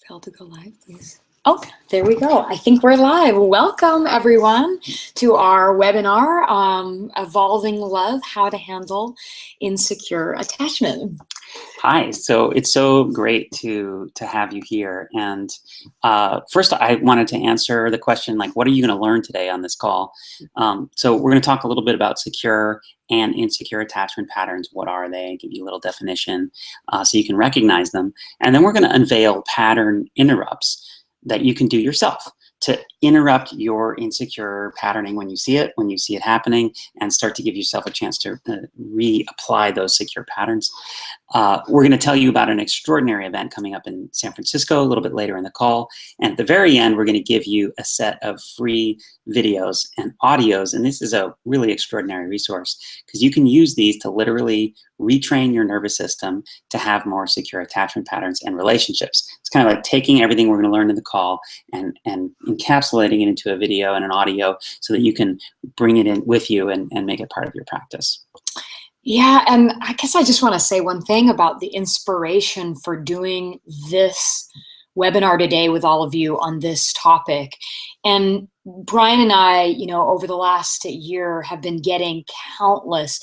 Fail to go live, please. Oh, there we go. I think we're live. Welcome, everyone, to our webinar, Evolving Love, How to Handle Insecure Attachment. Hi, so it's so great to have you here. And first, I wanted to answer the question, like, what are you going to learn today on this call? So we're going to talk a little bit about secure and insecure attachment patterns. What are they? Give you a little definition so you can recognize them. And then we're going to unveil pattern interrupts that you can do yourself to interrupt your insecure patterning when you see it happening, and start to give yourself a chance to reapply those secure patterns. We're going to tell you about an extraordinary event coming up in San Francisco a little bit later in the call. And at the very end, we're going to give you a set of free videos and audios. And this is a really extraordinary resource because you can use these to literally retrain your nervous system to have more secure attachment patterns and relationships. It's kind of like taking everything we're going to learn in the call and encapsulating it into a video and an audio so that you can bring it in with you and make it part of your practice. Yeah, and I guess I just want to say one thing about the inspiration for doing this webinar today with all of you on this topic. And Bryan and I, over the last year have been getting countless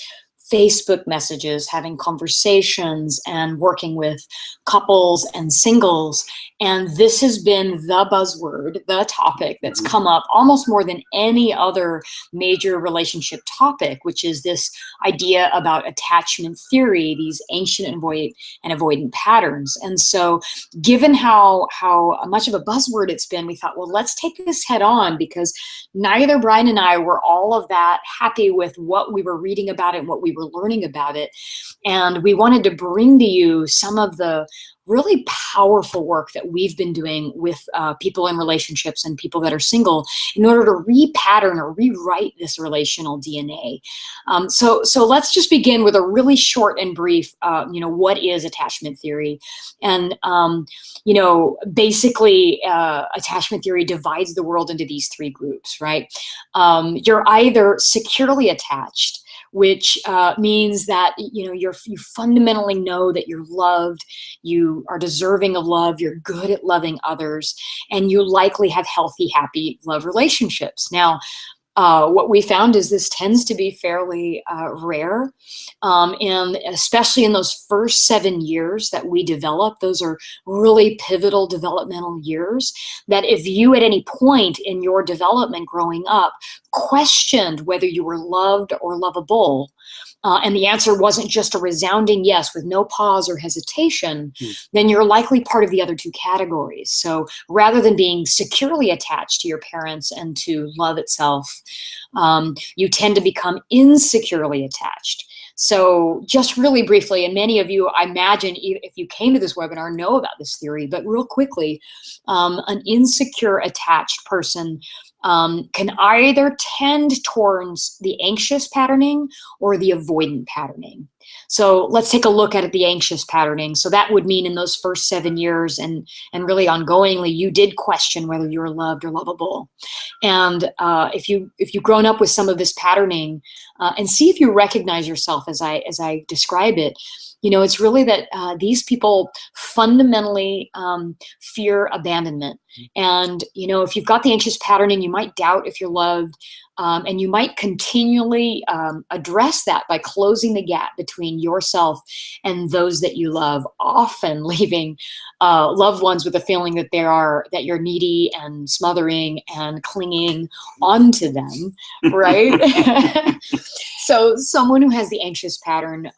Facebook messages, having conversations and working with couples and singles. And this has been the buzzword, the topic that's come up almost more than any other major relationship topic, which is this idea about attachment theory, these ancient and avoidant patterns. And so given how much of a buzzword it's been, we thought, well, let's take this head on, because neither Bryan and I were all of that happy with what we were reading about it and what we were learning about it. And we wanted to bring to you some of the really powerful work that we've been doing with people in relationships and people that are single in order to repattern or rewrite this relational DNA. So let's just begin with a really short and brief, what is attachment theory? And, basically attachment theory divides the world into these three groups, right? You're either securely attached, which means that you fundamentally know that you're loved, you are deserving of love, you're good at loving others, and you likely have healthy, happy love relationships. Now, what we found is this tends to be fairly rare, and especially in those first 7 years that we develop, those are really pivotal developmental years, that if you at any point in your development growing up questioned whether you were loved or lovable, and the answer wasn't just a resounding yes with no pause or hesitation, then you're likely part of the other two categories. So rather than being securely attached to your parents and to love itself, you tend to become insecurely attached. So just really briefly, and many of you, I imagine, if you came to this webinar, know about this theory, but real quickly, an insecure attached person can either tend towards the anxious patterning or the avoidant patterning. So let's take a look at the anxious patterning. So that would mean in those first 7 years and really ongoingly, you did question whether you were loved or lovable. And if you've grown up with some of this patterning, and see if you recognize yourself as I describe it, it's really that these people fundamentally fear abandonment. And, if you've got the anxious patterning, you might doubt if you're loved. And you might continually address that by closing the gap between yourself and those that you love, often leaving loved ones with a feeling that that you're needy and smothering and clinging onto them, right? So someone who has the anxious pattern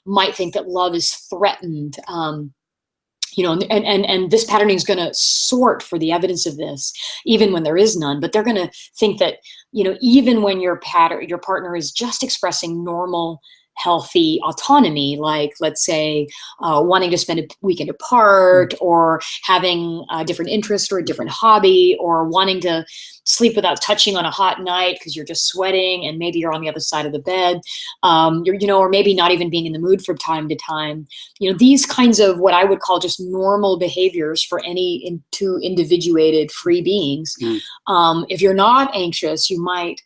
might think that love is threatened. And this patterning is going to sort for the evidence of this, even when there is none. But they're going to think that, even when your partner is just expressing normal, healthy autonomy, like, let's say, wanting to spend a weekend apart, or having a different interest or a different hobby, or wanting to sleep without touching on a hot night because you're just sweating and maybe you're on the other side of the bed, or maybe not even being in the mood from time to time. These kinds of what I would call just normal behaviors for any two individuated free beings. If you're not anxious, you might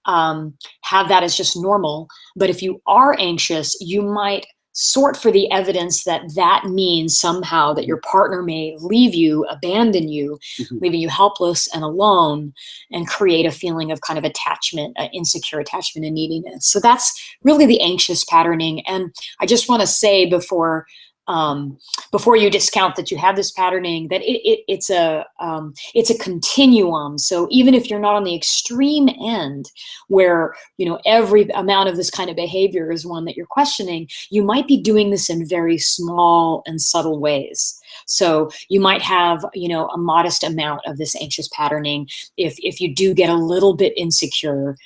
have that as just normal. But if you are anxious, you might sort for the evidence that that means somehow that your partner may leave you, abandon you, leaving you helpless and alone, and create a feeling of kind of attachment, insecure attachment and neediness. So that's really the anxious patterning. And I just want to say before you discount that you have this patterning, that it's a continuum. So even if you're not on the extreme end where, you know, every amount of this kind of behavior is one that you're questioning, you might be doing this in very small and subtle ways. So you might have, you know, a modest amount of this anxious patterning if you do get a little bit insecure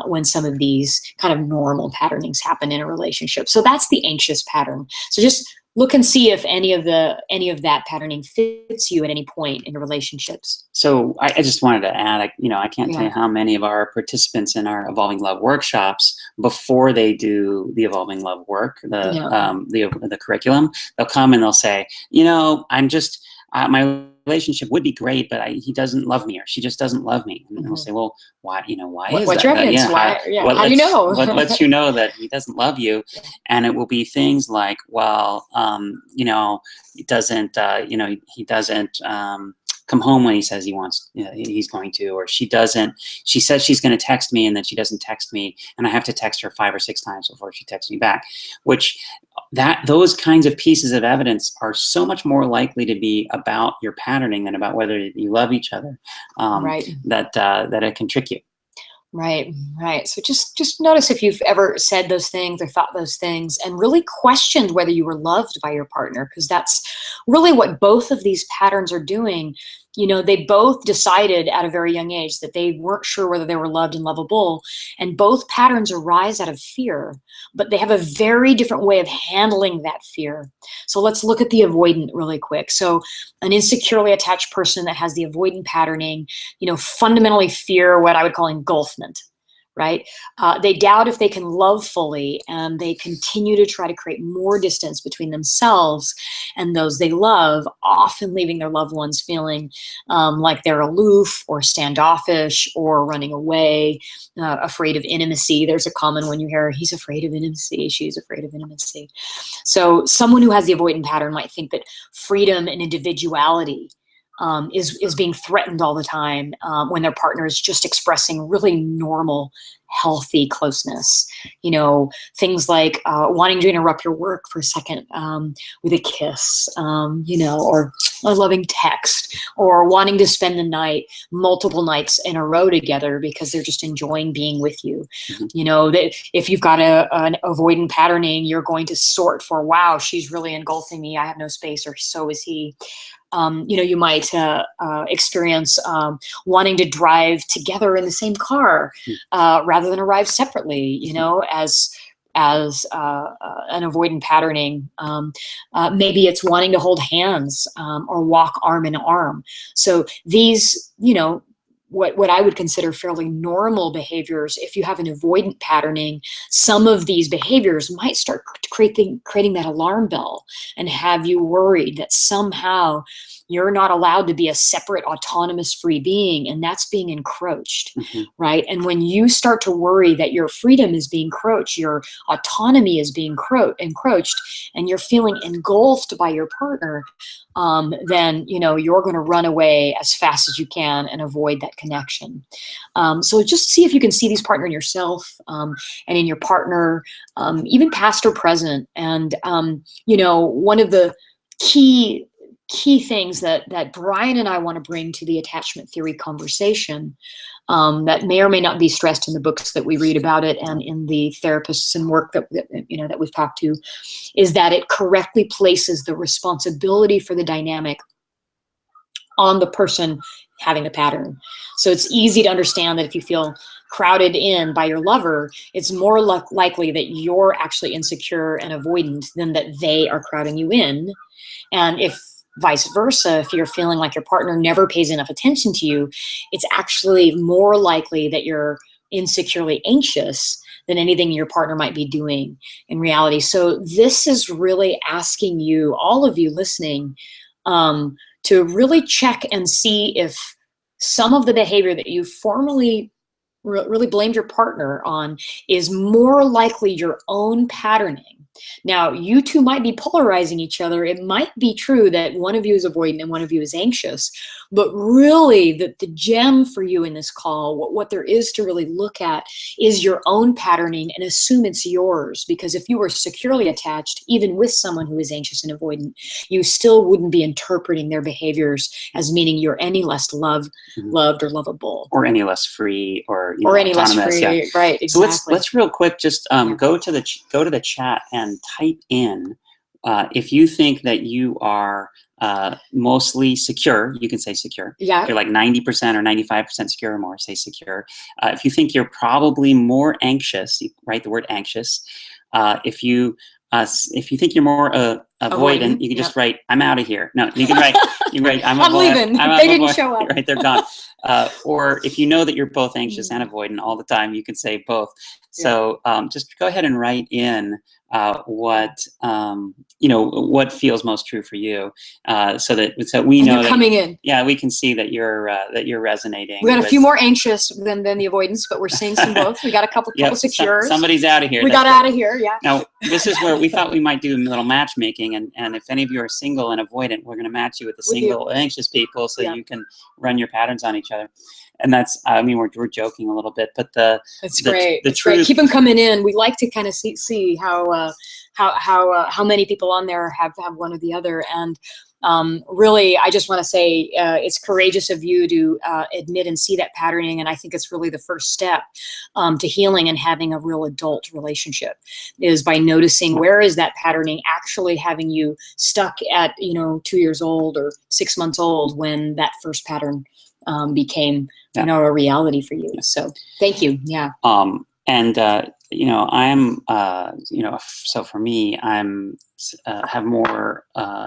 when some of these kind of normal patternings happen in a relationship. So that's the anxious pattern. So just look and see if any of that patterning fits you at any point in the relationships. So I just wanted to add, I can't tell you how many of our participants in our Evolving Love workshops, before they do the Evolving Love work, the curriculum, they'll come and they'll say, my relationship would be great, but he doesn't love me, or she just doesn't love me. And they'll say, well, why is what's that? Your evidence? How do you know? What lets you know that he doesn't love you? And it will be things like, well, he doesn't come home when he says he wants, he's going to, or she says she's going to text me and then she doesn't text me, and I have to text her 5 or 6 times before she texts me back, those kinds of pieces of evidence are so much more likely to be about your patterning than about whether you love each other. That it can trick you. Right. So just notice if you've ever said those things or thought those things and really questioned whether you were loved by your partner, because that's really what both of these patterns are doing. They both decided at a very young age that they weren't sure whether they were loved and lovable, and both patterns arise out of fear, but they have a very different way of handling that fear. So let's look at the avoidant really quick. So an insecurely attached person that has the avoidant patterning, fundamentally fear what I would call engulfment. Right? They doubt if they can love fully, and they continue to try to create more distance between themselves and those they love, often leaving their loved ones feeling like they're aloof or standoffish or running away, afraid of intimacy. There's a common one you hear, he's afraid of intimacy, she's afraid of intimacy. So someone who has the avoidant pattern might think that freedom and individuality is being threatened all the time when their partner is just expressing really normal, healthy closeness. Things like wanting to interrupt your work for a second with a kiss, or a loving text, or wanting to spend the night, multiple nights in a row together because they're just enjoying being with you. That if you've got an avoidant patterning, you're going to sort for, wow, she's really engulfing me, I have no space, or so is he. You might experience wanting to drive together in the same car rather than arrive separately, as an avoidant patterning. Maybe it's wanting to hold hands or walk arm in arm. So these, what I would consider fairly normal behaviors, if you have an avoidant patterning, some of these behaviors might start creating that alarm bell and have you worried that somehow you're not allowed to be a separate, autonomous, free being, and that's being encroached, right? And when you start to worry that your freedom is being encroached, your autonomy is being encroached, and you're feeling engulfed by your partner, then you're going to run away as fast as you can and avoid that connection. So just see if you can see these partner in yourself and in your partner, even past or present. And one of the key things that Bryan and I want to bring to the attachment theory conversation, that may or may not be stressed in the books that we read about it and in the therapists and work that we've talked to, is that it correctly places the responsibility for the dynamic on the person having the pattern. So it's easy to understand that if you feel crowded in by your lover, it's more likely that you're actually insecure and avoidant than that they are crowding you in. And if vice versa, if you're feeling like your partner never pays enough attention to you, it's actually more likely that you're insecurely anxious than anything your partner might be doing in reality. So this is really asking you, all of you listening, to really check and see if some of the behavior that you formerly really blamed your partner on is more likely your own patterning Now, you two might be polarizing each other. It might be true that one of you is avoidant and one of you is anxious, but really the gem for you in this call, what there is to really look at is your own patterning and assume it's yours. Because if you were securely attached, even with someone who is anxious and avoidant, you still wouldn't be interpreting their behaviors as meaning you're any less loved or lovable. Or any less free, or any less autonomous. free, Yeah. right, exactly. So let's real quick just go to the chat and type in if you think that you are mostly secure. You can say secure. Yeah. If you're like 90% or 95% secure or more, say secure. If you think you're probably more anxious, you write the word anxious. If you think you're more avoidant, you can just write, "I'm out of here." No, you can write, I'm leaving. They didn't show up. Right, they're gone. Or if you know that you're both anxious and avoidant all the time, you can say both. So just go ahead and write in what feels most true for you, so we know that coming in. Yeah, we can see that you're resonating. We got a few more anxious than the avoidance, but we're seeing some both. We got a couple secures. Somebody's out of here. We got out of here. Yeah. Now this is where we thought we might do a little matchmaking, and if any of you are single and avoidant, we're going to match you with the single anxious people, so you can run your patterns on each other. And that's, we're joking a little bit, but that's great. The truth. Keep them coming in. We like to kind of see how many people on there have one or the other. And really, I just want to say it's courageous of you to admit and see that patterning. And I think it's really the first step to healing and having a real adult relationship, is by noticing where is that patterning actually having you stuck at 2 years old or 6 months old when that first pattern became a reality for you. So thank you. Yeah. So for me, I'm have more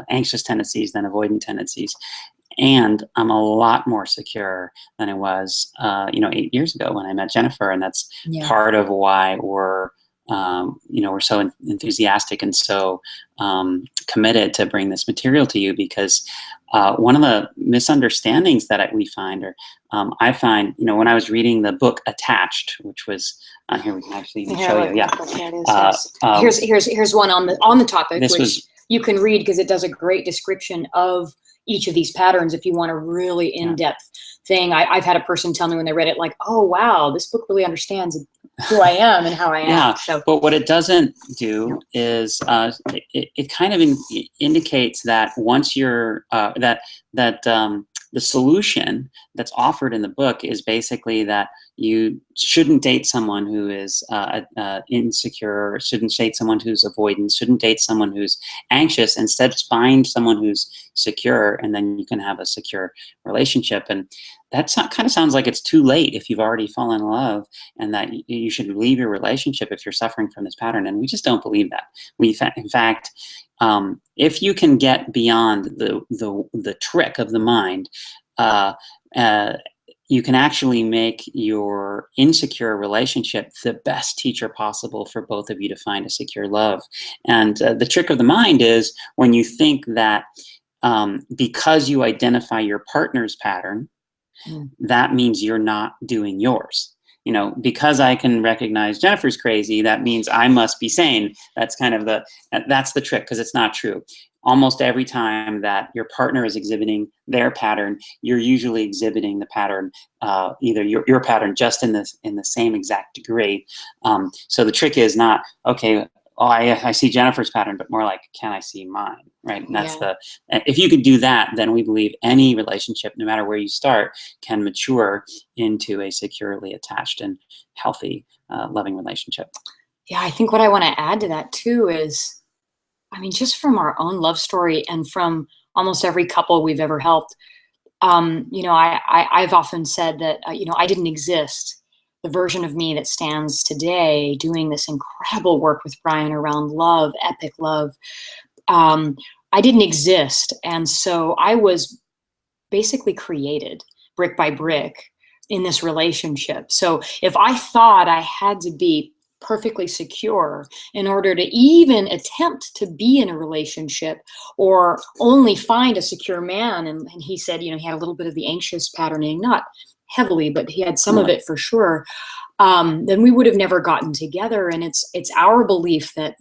anxious tendencies than avoidant tendencies, and I'm a lot more secure than I was 8 years ago when I met Jennifer, and that's part of why we're so enthusiastic and so committed to bring this material to you, because one of the misunderstandings that we find, or I find, when I was reading the book Attached, which was here, we can actually even show you. Yeah. Here's one on the topic, which you can read because it does a great description of each of these patterns if you want a really in-depth thing. I've had a person tell me when they read it, like, oh wow, this book really understands who I am and how I am. Yeah, but what it doesn't do is it kind of indicates that once you're the solution that's offered in the book is basically that you shouldn't date someone who is insecure, shouldn't date someone who's avoidant, shouldn't date someone who's anxious. Instead, find someone who's secure, and then you can have a secure relationship. And that kind of sounds like it's too late if you've already fallen in love, and that you should leave your relationship if you're suffering from this pattern. And we just don't believe that. In fact, if you can get beyond the trick of the mind, you can actually make your insecure relationship the best teacher possible for both of you to find a secure love. And the trick of the mind is when you think that because you identify your partner's pattern, that means you're not doing yours. Because I can recognize Jennifer's crazy, that means I must be sane. That's kind of that's the trick, because it's not true. Almost every time that your partner is exhibiting their pattern, you're usually exhibiting the pattern, either your pattern, just in the same exact degree. So the trick is not, okay, I see Jennifer's pattern, but more like, can I see mine, right? And that's if you could do that, then we believe any relationship, no matter where you start, can mature into a securely attached and healthy, loving relationship. Yeah, I think what I want to add to that too is, just from our own love story and from almost every couple we've ever helped, I've often said that, I didn't exist. The version of me that stands today doing this incredible work with Bryan around love, epic love, I didn't exist. And so I was basically created brick by brick in this relationship. So if I thought I had to be perfectly secure in order to even attempt to be in a relationship or only find a secure man, and he said, he had a little bit of the anxious patterning, not heavily, but he had some of it for sure. then we would have never gotten together. And it's our belief that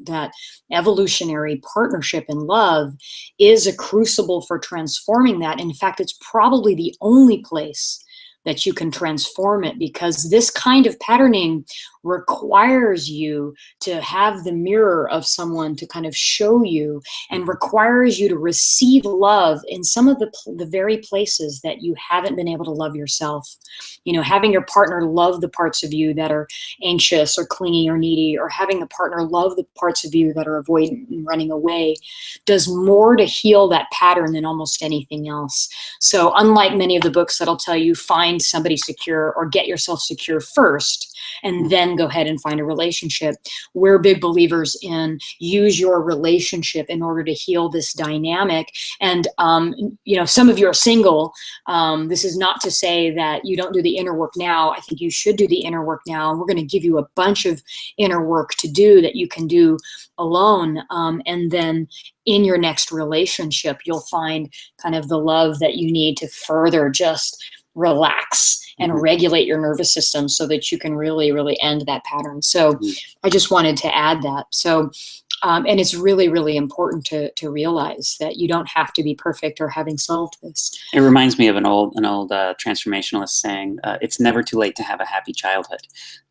evolutionary partnership and love is a crucible for transforming that. In fact, it's probably the only place that you can transform it, because this kind of patterning requires you to have the mirror of someone to kind of show you, and requires you to receive love in some of the very places that you haven't been able to love yourself. You know, having your partner love the parts of you that are anxious or clingy or needy, or having the partner love the parts of you that are avoidant and running away, does more to heal that pattern than almost anything else. So unlike many of the books that'll tell you find somebody secure or get yourself secure first and then go ahead and find a relationship, we're big believers in use your relationship in order to heal this dynamic. And you know, some of you are single. This is not to say that you don't do the inner work now. I think you should do the inner work now, and we're going to give you a bunch of inner work to do that you can do alone, and then in your next relationship you'll find kind of the love that you need to further just relax and regulate your nervous system so that you can really end that pattern. So I just wanted to add that. So and it's really important to realize that you don't have to be perfect or having solved this. It reminds me of an old transformationalist saying, "It's never too late to have a happy childhood."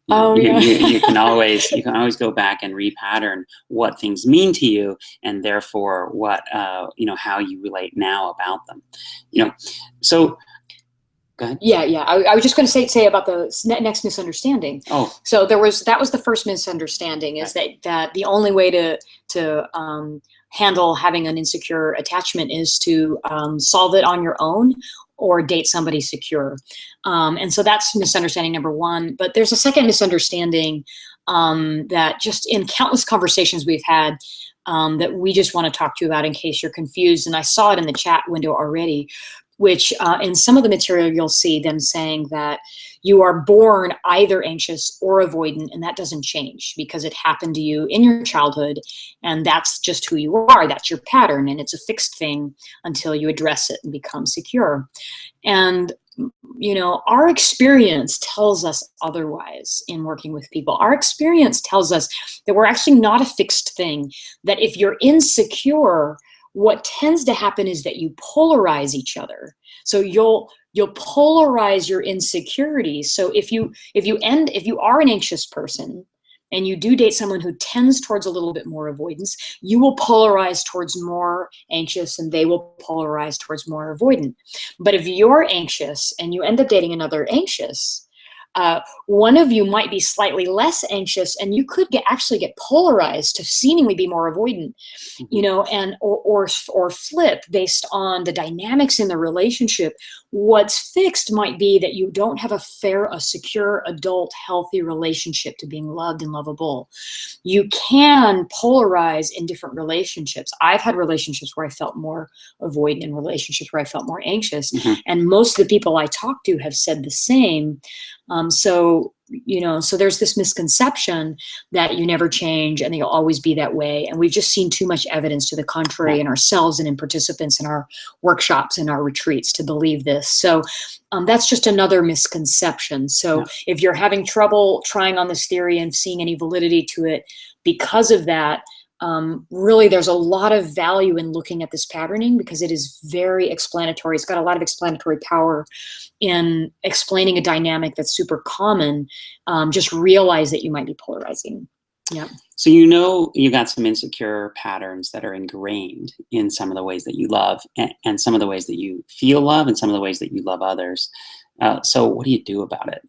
You can always go back and repattern what things mean to you, and therefore what how you relate now about them. So. Go ahead. Yeah. I was just going to say about the next misunderstanding. Oh, so that was the first misunderstanding, is that the only way to handle having an insecure attachment is to solve it on your own or date somebody secure. And so that's misunderstanding number one. But there's a second misunderstanding that just in countless conversations we've had that we just want to talk to you about in case you're confused. And I saw it in the chat window already, which in some of the material you'll see them saying that you are born either anxious or avoidant, and that doesn't change because it happened to you in your childhood, and that's just who you are. That's your pattern, and it's a fixed thing until you address it and become secure. And our experience tells us otherwise in working with people. Our experience tells us that we're actually not a fixed thing, that if you're insecure, what tends to happen is that you polarize each other. So you'll polarize your insecurities. So if you are an anxious person and you do date someone who tends towards a little bit more avoidance, you will polarize towards more anxious and they will polarize towards more avoidant. But if you're anxious and you end up dating another anxious, one of you might be slightly less anxious, and you could actually get polarized to seemingly be more avoidant, and or flip based on the dynamics in the relationship. What's fixed might be that you don't have a secure, adult, healthy relationship to being loved and lovable. You can polarize in different relationships. I've had relationships where I felt more avoidant and relationships where I felt more anxious. And most of the people I talk to have said the same. So there's this misconception that you never change and you'll always be that way. And we've just seen too much evidence to the contrary in ourselves and in participants in our workshops and our retreats to believe this. So that's just another misconception. So if you're having trouble trying on this theory and seeing any validity to it because of that, really there's a lot of value in looking at this patterning because it is very explanatory. It's got a lot of explanatory power in explaining a dynamic that's super common. Just realize that you might be polarizing. Yeah. So you got some insecure patterns that are ingrained in some of the ways that you love and some of the ways that you feel love and some of the ways that you love others. So what do you do about it?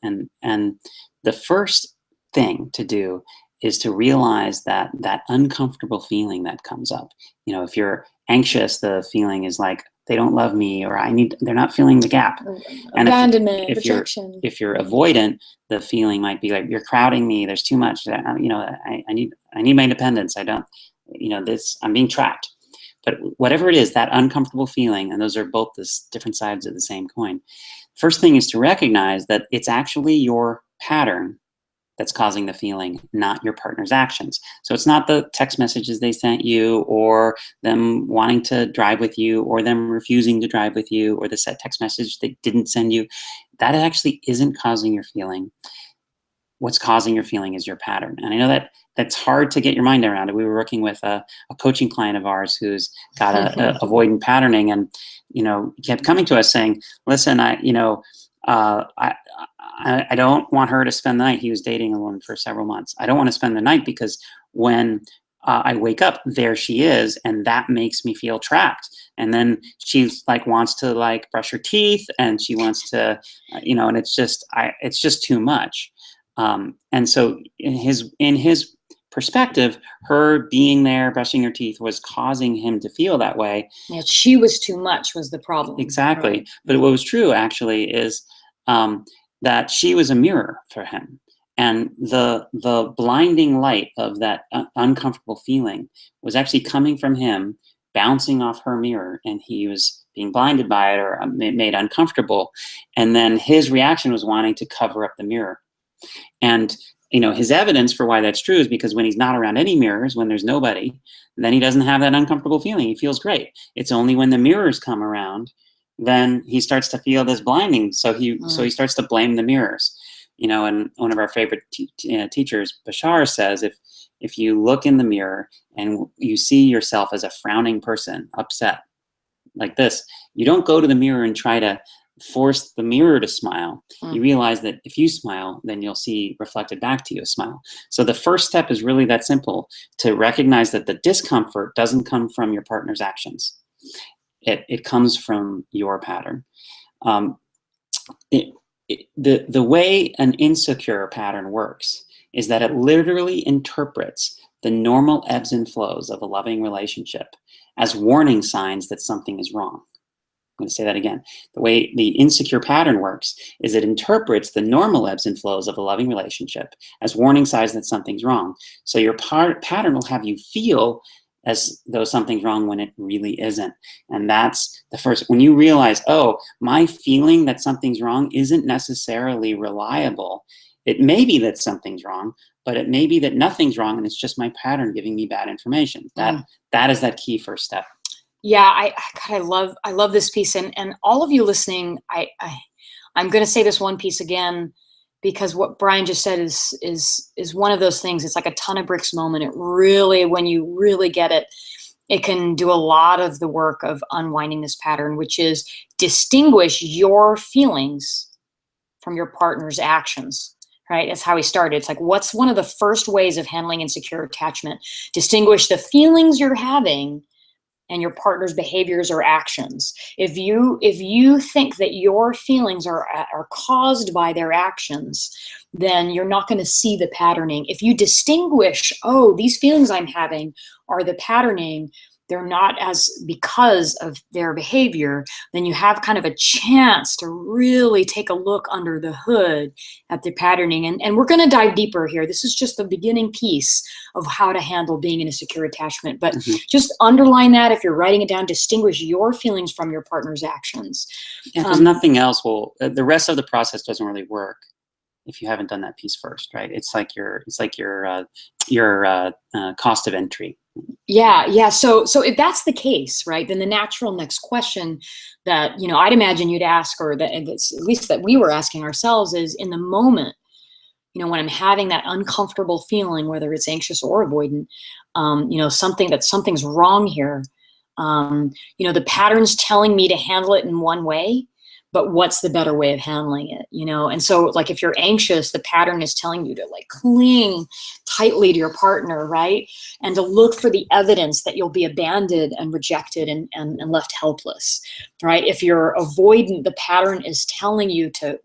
And the first thing to do is to realize that uncomfortable feeling that comes up. If you're anxious, the feeling is like, they don't love me, or they're not filling the gap. And abandonment, if rejection. If you're avoidant, the feeling might be like, you're crowding me. There's too much. I need my independence. I'm being trapped. But whatever it is, that uncomfortable feeling, and those are both the different sides of the same coin. First thing is to recognize that it's actually your pattern that's causing the feeling, not your partner's actions. So it's not the text messages they sent you, or them wanting to drive with you, or them refusing to drive with you, or the text message they didn't send you. That actually isn't causing your feeling. what's causing your feeling is your pattern. And I know that that's hard to get your mind around. We were working with a coaching client of ours who's got a avoidant patterning, and kept coming to us saying, "Listen, I don't want her to spend the night." He was dating a woman for several months. "I don't want to spend the night because when I wake up, there she is, and that makes me feel trapped. And then she wants to brush her teeth, and she wants to, and it's just too much." And so in his perspective, her being there, brushing her teeth, was causing him to feel that way. Yeah, she was too much was the problem. Exactly. Right. But what was true actually is that she was a mirror for him. And the blinding light of that uncomfortable feeling was actually coming from him, bouncing off her mirror, and he was being blinded by it or made uncomfortable. And then his reaction was wanting to cover up the mirror. And his evidence for why that's true is because when he's not around any mirrors, when there's nobody, then he doesn't have that uncomfortable feeling. He feels great. It's only when the mirrors come around, then he starts to feel this blinding. So he starts to blame the mirrors. And one of our favorite teachers, Bashar, says, if you look in the mirror and you see yourself as a frowning person, upset, like this, you don't go to the mirror and try to force the mirror to smile. You realize that if you smile, then you'll see reflected back to you a smile. So the first step is really that simple, to recognize that the discomfort doesn't come from your partner's actions. It comes from your pattern. The way an insecure pattern works is that it literally interprets the normal ebbs and flows of a loving relationship as warning signs that something is wrong. I'm going to say that again. The way the insecure pattern works is it interprets the normal ebbs and flows of a loving relationship as warning signs that something's wrong. So your pattern will have you feel as though something's wrong when it really isn't. And that's the first, when you realize, oh, my feeling that something's wrong isn't necessarily reliable. It may be that something's wrong, but it may be that nothing's wrong and it's just my pattern giving me bad information. That is that key first step. Yeah, I love this piece, and all of you listening, I'm going to say this one piece again, because what Bryan just said is one of those things. It's like a ton of bricks moment. It really, when you really get it, it can do a lot of the work of unwinding this pattern, which is distinguish your feelings from your partner's actions. Right? That's how he started. It's like, what's one of the first ways of handling insecure attachment? Distinguish the feelings you're having and your partner's behaviors or actions. If you think that your feelings are caused by their actions, then you're not going to see the patterning. If you distinguish, oh, these feelings I'm having are the patterning, they're not as because of their behavior, then you have kind of a chance to really take a look under the hood at the patterning. And we're going to dive deeper here. This is just the beginning piece of how to handle being in a secure attachment. But just underline that if you're writing it down, distinguish your feelings from your partner's actions. Yeah, because nothing else will, the rest of the process doesn't really work if you haven't done that piece first, right? It's like your cost of entry. Yeah. So if that's the case, right, then the natural next question that, I'd imagine you'd ask, or that at least that we were asking ourselves, is, in the moment, when I'm having that uncomfortable feeling, whether it's anxious or avoidant, something's wrong here. The pattern's telling me to handle it in one way, but what's the better way of handling it? And so, like, if you're anxious, the pattern is telling you to cling tightly to your partner, right? And to look for the evidence that you'll be abandoned and rejected and left helpless, right? If you're avoidant, the pattern is telling you to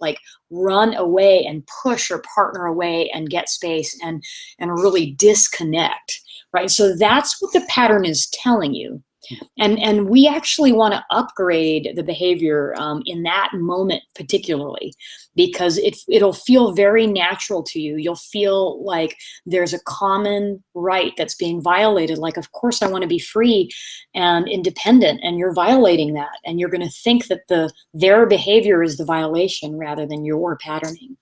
run away and push your partner away and get space and really disconnect, right? So that's what the pattern is telling you. And we actually want to upgrade the behavior in that moment particularly, because it'll feel very natural to you. You'll feel like there's a common right that's being violated. Like, of course, I want to be free and independent, and you're violating that. And you're going to think that their behavior is the violation rather than your patterning.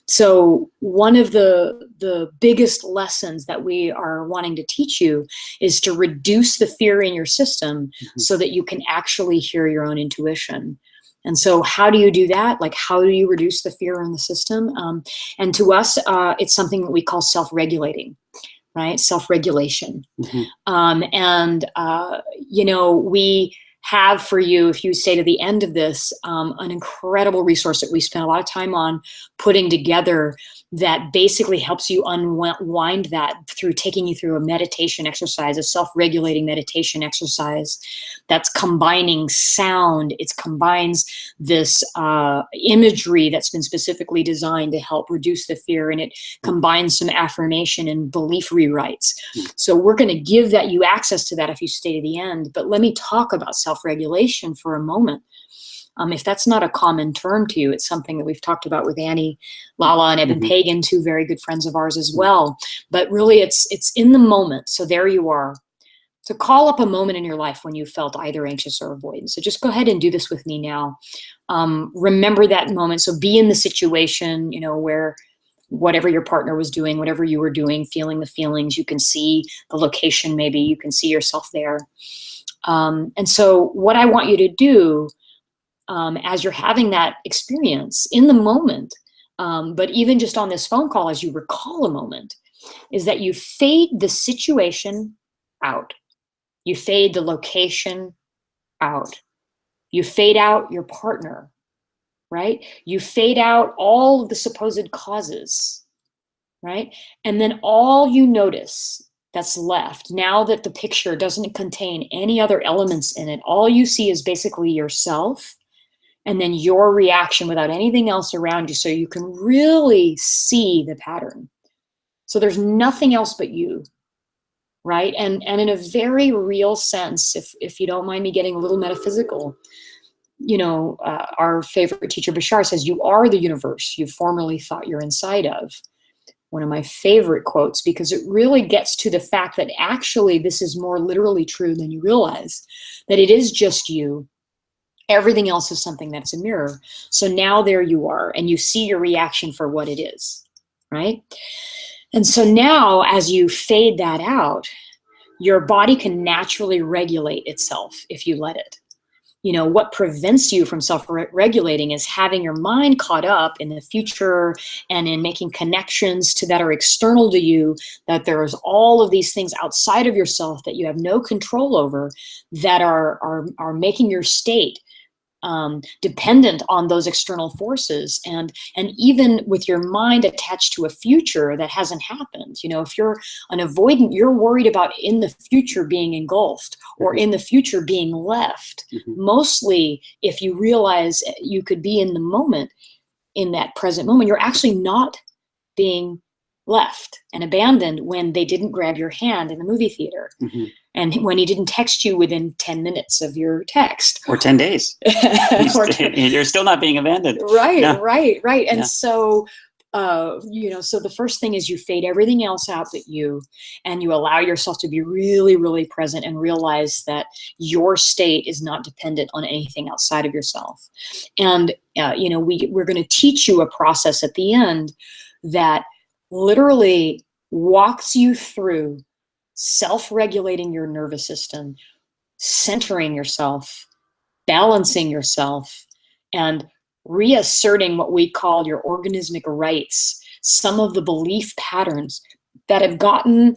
So one of the biggest lessons that we are wanting to teach you is to reduce the fear in your system so that you can actually hear your own intuition. And so how do you do that? Like, how do you reduce the fear in the system? And to us, it's something that we call self-regulating, right? Self-regulation. You know, we have for you, if you stay to the end of this, an incredible resource that we spent a lot of time on putting together that basically helps you unwind that through taking you through a meditation exercise, a self-regulating meditation exercise that's combining sound. It combines this imagery that's been specifically designed to help reduce the fear, and it combines some affirmation and belief rewrites. So we're going to give you access to that if you stay to the end. But let me talk about self-regulation for a moment. If that's not a common term to you, it's something that we've talked about with Annie Lala and Eben Pagan, two very good friends of ours as well. But really, it's in the moment. So there you are. So call up a moment in your life when you felt either anxious or avoidant. So just go ahead and do this with me now. Remember that moment. So be in the situation, you know, where whatever your partner was doing, whatever you were doing, feeling the feelings, you can see the location, maybe you can see yourself there. And so what I want you to do as you're having that experience in the moment, but even just on this phone call, as you recall a moment, is that you fade the situation out. You fade the location out. You fade out your partner, right? You fade out all of the supposed causes, right? And then all you notice that's left, now that the picture doesn't contain any other elements in it, all you see is basically yourself and then your reaction without anything else around you, so you can really see the pattern. So there's nothing else but you, right? And in a very real sense, if you don't mind me getting a little metaphysical, you know, our favorite teacher Bashar says, you are the universe you formerly thought you're inside of. One of my favorite quotes, because it really gets to the fact that actually this is more literally true than you realize, that it is just you. Everything else is something that's a mirror. So now there you are, and you see your reaction for what it is, right? And so now as you fade that out, your body can naturally regulate itself if you let it. You know, what prevents you from self-regulating is having your mind caught up in the future and in making connections that are external to you, that there's all of these things outside of yourself that you have no control over that are making your state dependent on those external forces, and even with your mind attached to a future that hasn't happened. You know, if you're an avoidant, you're worried about in the future being engulfed or in the future being left. Mostly, if you realize you could be in the moment, in that present moment, you're actually not being left and abandoned when they didn't grab your hand in the movie theater. And when he didn't text you within 10 minutes of your text. Or 10 days. You're still not being abandoned. Right, yeah. right. And so, you know, so the first thing is you fade everything else out but you, and you allow yourself to be really, really present and realize that your state is not dependent on anything outside of yourself. And, you know, we're going to teach you a process at the end that literally walks you through self-regulating your nervous system, centering yourself, balancing yourself, and reasserting what we call your organismic rights, some of the belief patterns that have gotten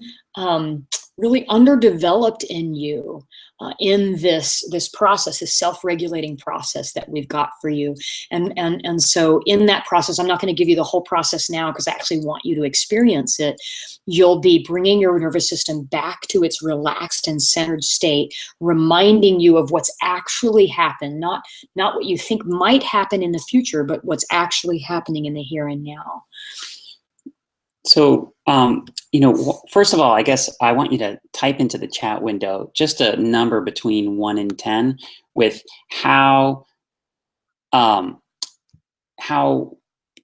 really underdeveloped in you in this process, this self-regulating process that we've got for you. And so in that process, I'm not going to give you the whole process now because I actually want you to experience it. You'll be bringing your nervous system back to its relaxed and centered state, reminding you of what's actually happened, not what you think might happen in the future, but what's actually happening in the here and now. So, you know, first of all, I guess I want you to type into the chat window just a number between 1 and 10 with how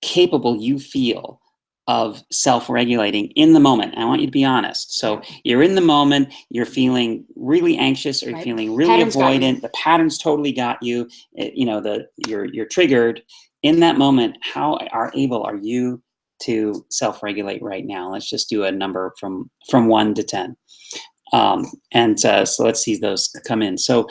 capable you feel of self-regulating in the moment. I want you to be honest. So you're in the moment, you're feeling really anxious, or you're feeling really avoidant. The patterns totally got you. You know, you're triggered in that moment. How able are you to self-regulate right now? Let's just do a number from 1 to 10. So let's see those come in. So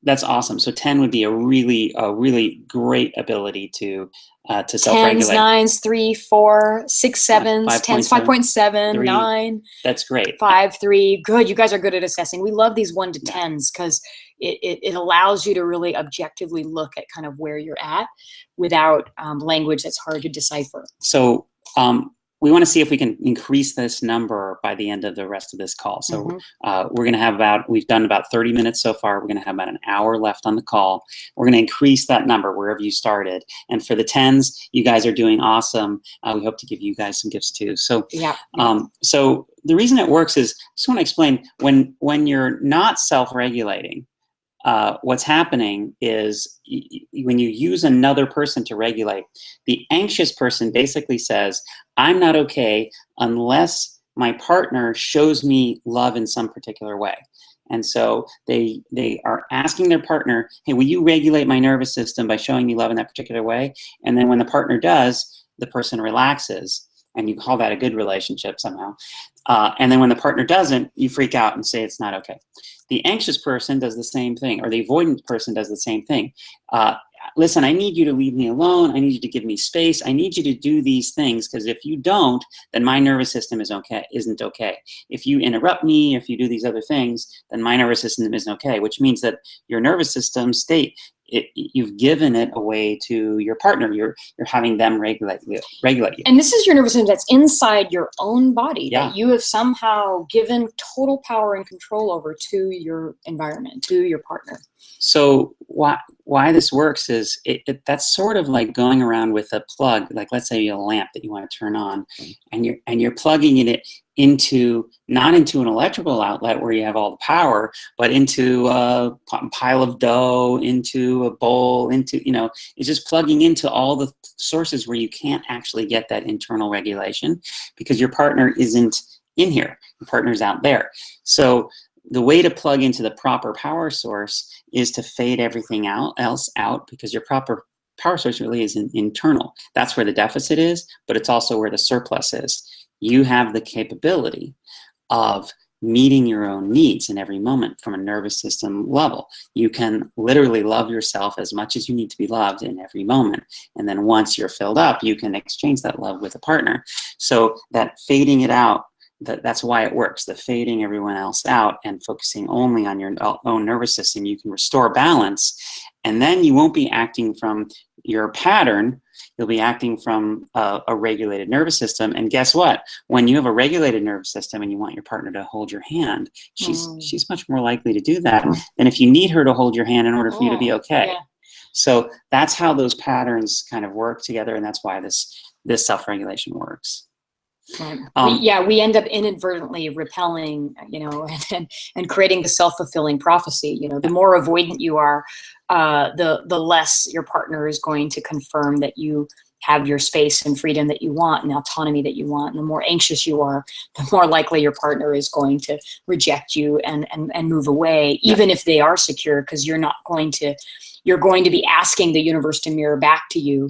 that's awesome. So 10 would be a really great ability to Tens, self-regulate. 9s, 3, 4, 6, 7s, 10s, 5.7, 3. 9. That's great. 5, 3. Good. You guys are good at assessing. We love these 1 to 10s because it allows you to really objectively look at kind of where you're at without language that's hard to decipher. So we want to see if we can increase this number by the end of the rest of this call. So we're going to have we've done about 30 minutes so far. We're going to have about an hour left on the call. We're going to increase that number wherever you started. And for the 10s, you guys are doing awesome. We hope to give you guys some gifts too. So, so the reason it works is, I just want to explain, when you're not self-regulating, what's happening is when you use another person to regulate, the anxious person basically says, I'm not okay unless my partner shows me love in some particular way. And so they are asking their partner, hey, will you regulate my nervous system by showing me love in that particular way? And then when the partner does, the person relaxes, and you call that a good relationship somehow. And then when the partner doesn't, you freak out and say it's not okay. The anxious person does the same thing, or the avoidant person does the same thing. Listen, I need you to leave me alone. I need you to give me space. I need you to do these things, because if you don't, then my nervous system isn't okay. If you interrupt me, if you do these other things, then my nervous system isn't okay, which means that your nervous system state, you've given it away to your partner. You're having them regulate you. And this is your nervous system that's inside your own body, Yeah. that you have somehow given total power and control over to your environment, to your partner. So why this works is that's sort of like going around with a plug, like let's say a lamp that you want to turn on, and you're plugging it into, not into an electrical outlet where you have all the power, but into a pile of dough, into a bowl, into, it's just plugging into all the sources where you can't actually get that internal regulation because your partner isn't in here. Your partner's out there. So the way to plug into the proper power source is to fade everything else out, because your proper power source really is internal. That's where the deficit is, but it's also where the surplus is. You have the capability of meeting your own needs in every moment from a nervous system level. You can literally love yourself as much as you need to be loved in every moment. And then once you're filled up, you can exchange that love with a partner. So that fading it out, that's why it works. The fading everyone else out and focusing only on your own nervous system, you can restore balance. And then you won't be acting from your pattern. You'll be acting from a regulated nervous system. And guess what? When you have a regulated nervous system and you want your partner to hold your hand, she's much more likely to do that than if you need her to hold your hand in order for you to be okay. Yeah. So that's how those patterns kind of work together, and that's why this self-regulation works. Right. We end up inadvertently repelling, and creating the self-fulfilling prophecy. The more avoidant you are, the less your partner is going to confirm that you have your space and freedom that you want and autonomy that you want. And the more anxious you are, the more likely your partner is going to reject you and move away, even if they are secure, because you're going to be asking the universe to mirror back to you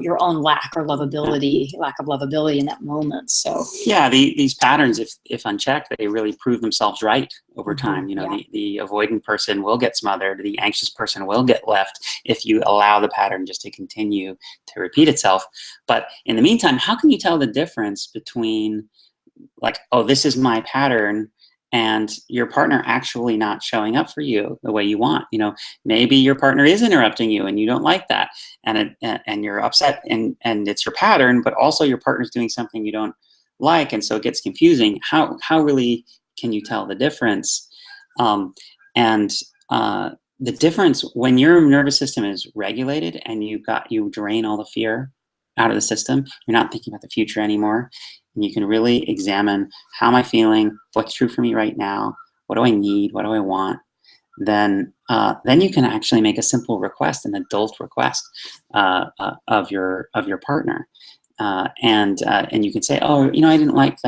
your own lack of lovability in that moment. So yeah, these patterns, if unchecked, they really prove themselves right over time. The avoidant person will get smothered. The anxious person will get left if you allow the pattern just to continue to repeat itself. But in the meantime, how can you tell the difference between, like, oh, this is my pattern, and your partner actually not showing up for you the way you want? Maybe your partner is interrupting you and you don't like that, and you're upset, and it's your pattern, but also your partner's doing something you don't like, and so it gets confusing. How really can you tell the difference? The difference, when your nervous system is regulated and you drain all the fear out of the system, you're not thinking about the future anymore. And you can really examine, how am I feeling? What's true for me right now? What do I need? What do I want? Then you can actually make a simple request, an adult request of your partner, and you can say, oh, I didn't like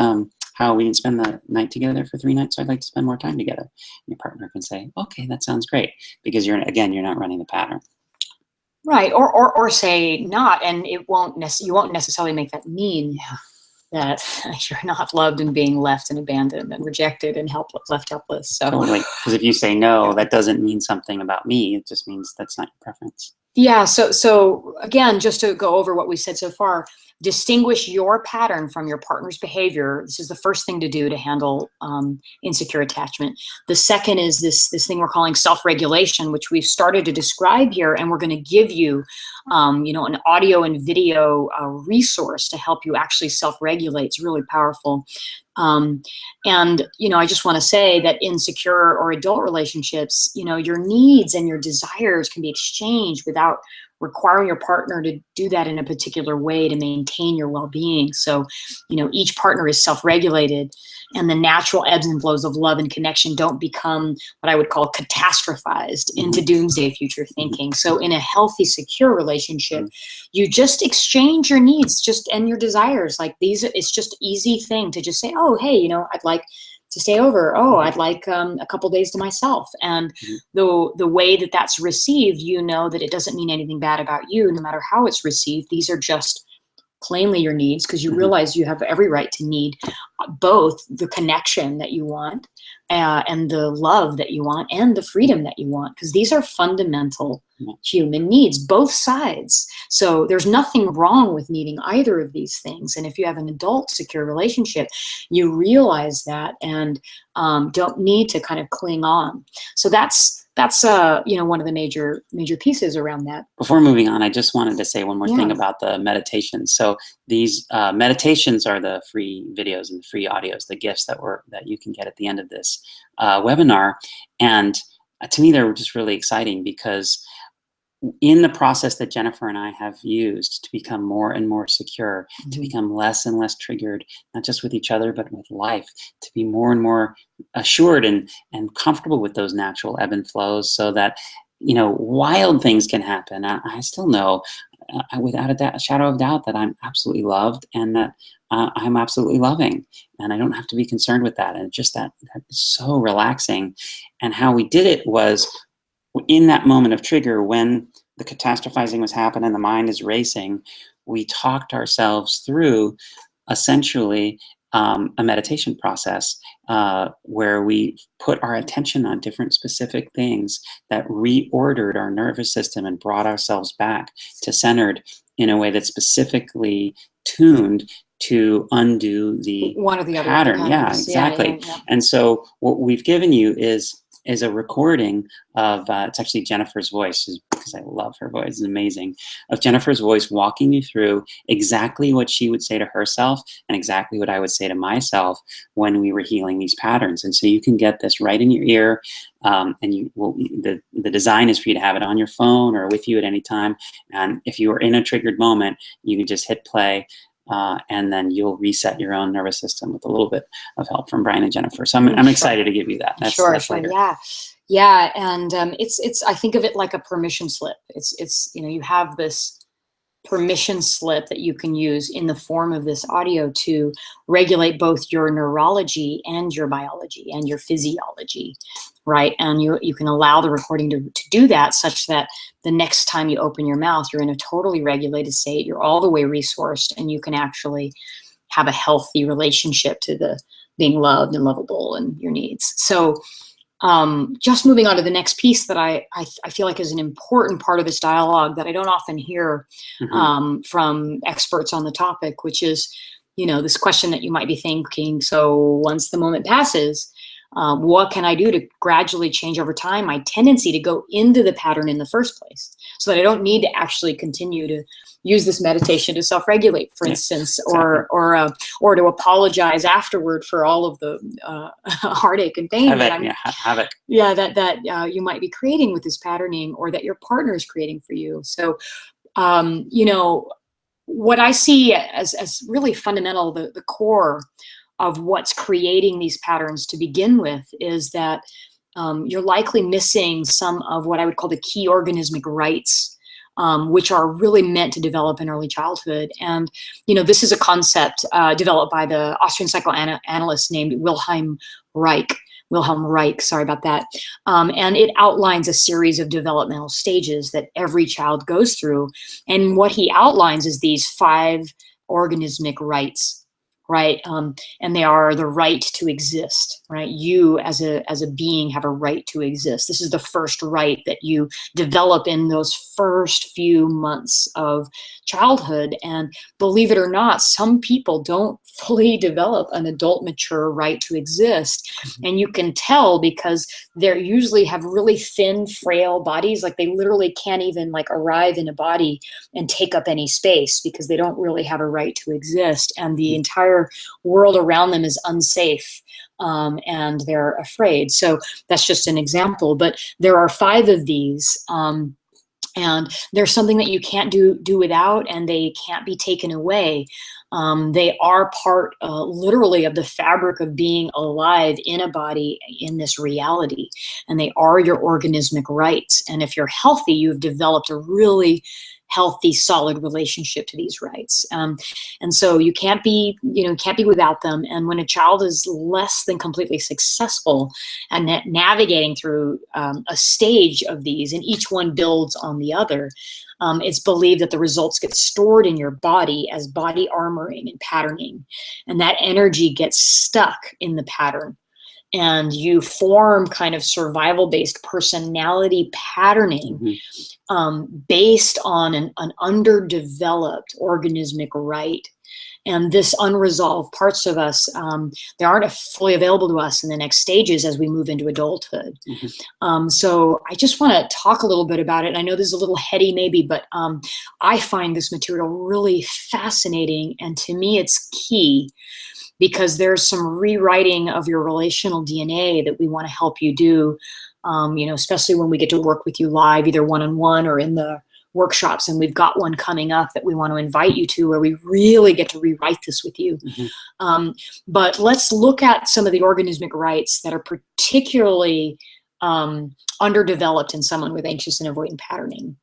how we didn't spend the night together for 3 nights, so I'd like to spend more time together. And your partner can say, okay, that sounds great, because you're not running the pattern. Right, or say not, and you won't necessarily make that mean that you're not loved and being left and abandoned and rejected and helpless, left helpless. So totally, because if you say no, that doesn't mean something about me. It just means that's not your preference. yeah, so again, just to go over what we said so far, distinguish your pattern from your partner's behavior. This is the first thing to do to handle insecure attachment. The second is this thing we're calling self-regulation, which we've started to describe here, and we're going to give you, an audio and video resource to help you actually self-regulate. It's really powerful. And I just want to say that in secure or adult relationships, your needs and your desires can be exchanged without requiring your partner to do that in a particular way to maintain your well-being. So, each partner is self-regulated, and the natural ebbs and flows of love and connection don't become what I would call catastrophized into doomsday future thinking. So in a healthy, secure relationship, you just exchange your needs and your desires. Like it's just easy thing to just say, oh, hey, I'd like to stay over. Oh, I'd like a couple days to myself. And the way that that's received, that it doesn't mean anything bad about you, no matter how it's received. These are just plainly your needs, because you realize you have every right to need both the connection that you want and the love that you want and the freedom that you want, because these are fundamental human needs, both sides. So there's nothing wrong with needing either of these things. And if you have an adult secure relationship, you realize that and don't need to kind of cling on. So that's one of the major pieces around that. Before moving on, I just wanted to say one more thing about the meditations. So these meditations are the free videos and the free audios, the gifts that you can get at the end of this webinar. And to me, they're just really exciting, because in the process that Jennifer and I have used to become more and more secure, to become less and less triggered, not just with each other, but with life, to be more and more assured and comfortable with those natural ebb and flows, so that, wild things can happen. I still know without a shadow of doubt that I'm absolutely loved, and that I'm absolutely loving, and I don't have to be concerned with that. And just that is so relaxing. And how we did it was, in that moment of trigger, when the catastrophizing was happening, the mind is racing, we talked ourselves through essentially a meditation process where we put our attention on different specific things that reordered our nervous system and brought ourselves back to centered in a way that's specifically tuned to undo the one or the other pattern. Yeah, exactly. Yeah. And so what we've given you is a recording of, it's actually Jennifer's voice, because I love her voice, it's amazing, of Jennifer's voice walking you through exactly what she would say to herself and exactly what I would say to myself when we were healing these patterns. And so you can get this right in your ear, and the design is for you to have it on your phone or with you at any time. And if you are in a triggered moment, you can just hit play, and then you'll reset your own nervous system with a little bit of help from Bryan and Jennifer. So I'm excited to give you that. That's later. Yeah. And it's I think of it like a permission slip. It's you have this permission slip that you can use in the form of this audio to regulate both your neurology and your biology and your physiology, right? And you can allow the recording to do that, such that the next time you open your mouth, you're in a totally regulated state, you're all the way resourced, and you can actually have a healthy relationship to the being loved and lovable and your needs. So just moving on to the next piece that I feel like is an important part of this dialogue that I don't often hear from experts on the topic, which is, this question that you might be thinking, so once the moment passes, what can I do to gradually change over time my tendency to go into the pattern in the first place, so that I don't need to actually continue to use this meditation to self-regulate, for instance, or to apologize afterward for all of the heartache and pain havoc that you might be creating with this patterning, or that your partner is creating for you. So, what I see as really fundamental, the core of what's creating these patterns to begin with, is that you're likely missing some of what I would call the key organismic rights, which are really meant to develop in early childhood. And, this is a concept developed by the Austrian psychoanalyst named Wilhelm Reich, sorry about that. And it outlines a series of developmental stages that every child goes through. And what he outlines is these 5 organismic rights right? And they are the right to exist, right? You as a being have a right to exist. This is the first right that you develop in those first few months of childhood. And believe it or not, some people don't fully develop an adult mature right to exist. And you can tell because they usually have really thin, frail bodies. Like they literally can't even like arrive in a body and take up any space because they don't really have a right to exist. And the entire world around them is unsafe. And they're afraid. So that's just an example. But there are 5 of these. And there's something that you can't do without, and they can't be taken away. They are part, literally, of the fabric of being alive in a body in this reality, and they are your organismic rights. And if you're healthy, you've developed a really healthy, solid relationship to these rights. And so you can't be without them. And when a child is less than completely successful and navigating through a stage of these, and each one builds on the other, it's believed that the results get stored in your body as body armoring and patterning. And that energy gets stuck in the pattern. And you form kind of survival-based personality patterning based on an underdeveloped organismic right. And this unresolved parts of us, they aren't fully available to us in the next stages as we move into adulthood. So I just want to talk a little bit about it. And I know this is a little heady maybe, but I find this material really fascinating. And to me, it's key, because there's some rewriting of your relational DNA that we want to help you do, especially when we get to work with you live, either one-on-one or in the workshops. And we've got one coming up that we want to invite you to, where we really get to rewrite this with you. But let's look at some of the organismic rights that are particularly underdeveloped in someone with anxious and avoidant patterning.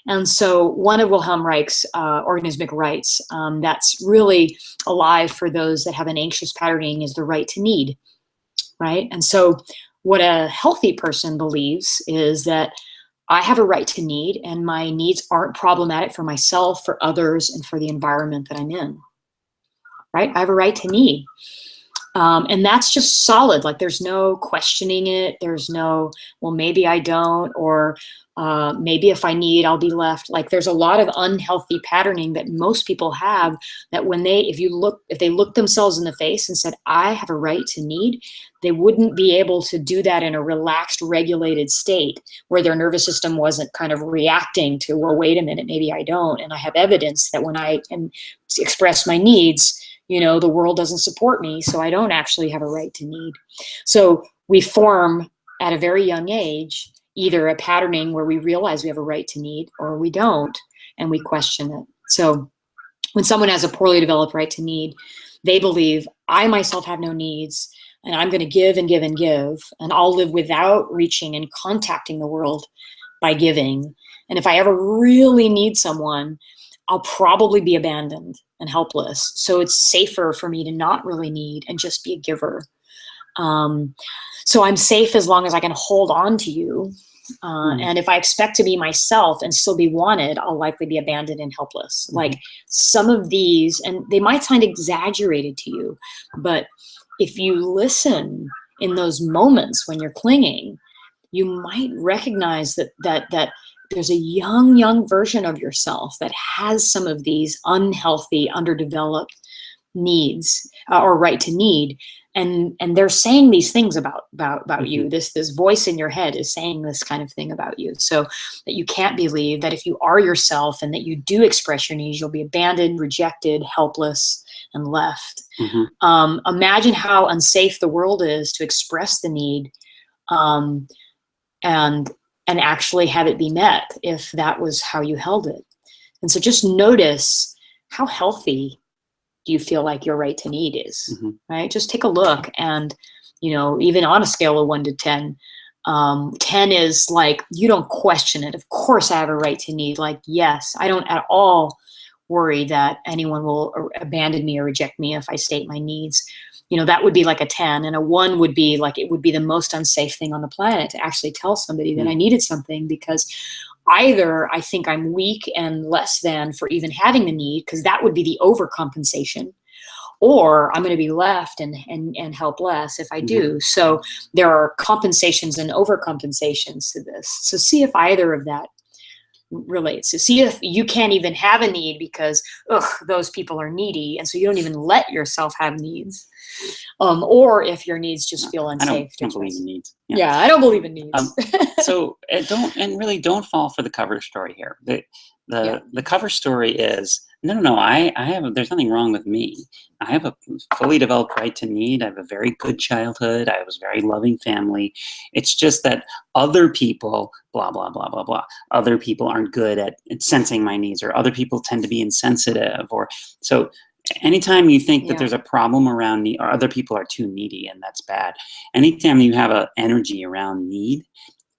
And so one of Wilhelm Reich's organismic rights that's really alive for those that have an anxious patterning is the right to need, right? And so what a healthy person believes is that I have a right to need, and my needs aren't problematic for myself, for others, and for the environment that I'm in, right? I have a right to need. And that's just solid. Like there's no questioning it. There's no, well, maybe I don't, or maybe if I need, I'll be left. Like there's a lot of unhealthy patterning that most people have, that when if they look themselves in the face and said, I have a right to need, they wouldn't be able to do that in a relaxed, regulated state where their nervous system wasn't kind of reacting to, well, wait a minute, maybe I don't. And I have evidence that when I express my needs, the world doesn't support me, so I don't actually have a right to need. So we form at a very young age either a patterning where we realize we have a right to need, or we don't, and we question it. So when someone has a poorly developed right to need, they believe, I myself have no needs, and I'm going to give and give and give, and I'll live without reaching and contacting the world by giving. And if I ever really need someone, I'll probably be abandoned and helpless. So it's safer for me to not really need and just be a giver. So I'm safe as long as I can hold on to you. And if I expect to be myself and still be wanted, I'll likely be abandoned and helpless. Like some of these, and they might sound exaggerated to you, but if you listen in those moments when you're clinging, you might recognize that there's a young version of yourself that has some of these unhealthy, underdeveloped needs or right to need. And they're saying these things about you. This voice in your head is saying this kind of thing about you. So that you can't believe that if you are yourself and that you do express your needs, you'll be abandoned, rejected, helpless, and left. Imagine how unsafe the world is to express the need and actually have it be met if that was how you held it. And so just notice, how healthy do you feel like your right to need is, right? Just take a look, and, even on a scale of 1 to 10, 10 is like, you don't question it. Of course I have a right to need. Like, yes, I don't at all worry that anyone will abandon me or reject me if I state my needs. That would be like a 10, and a 1 would be like, it would be the most unsafe thing on the planet to actually tell somebody that I needed something, because either I think I'm weak and less than for even having the need, because that would be the overcompensation, or I'm going to be left and helpless if I do. So there are compensations and overcompensations to this. So see if either of that relates. So see if you can't even have a need because, those people are needy, and so you don't even let yourself have needs. Or if your needs just feel unsafe. I don't believe in needs. Yeah, I don't believe in needs. So don't fall for the cover story here. The cover story is no. There's nothing wrong with me. I have a fully developed right to need. I have a very good childhood. I was a very loving family. It's just that other people, blah blah blah blah blah. Other people aren't good at sensing my needs, or other people tend to be insensitive, or so. Anytime you think that there's a problem around need, or other people are too needy, and that's bad. Anytime you have an energy around need,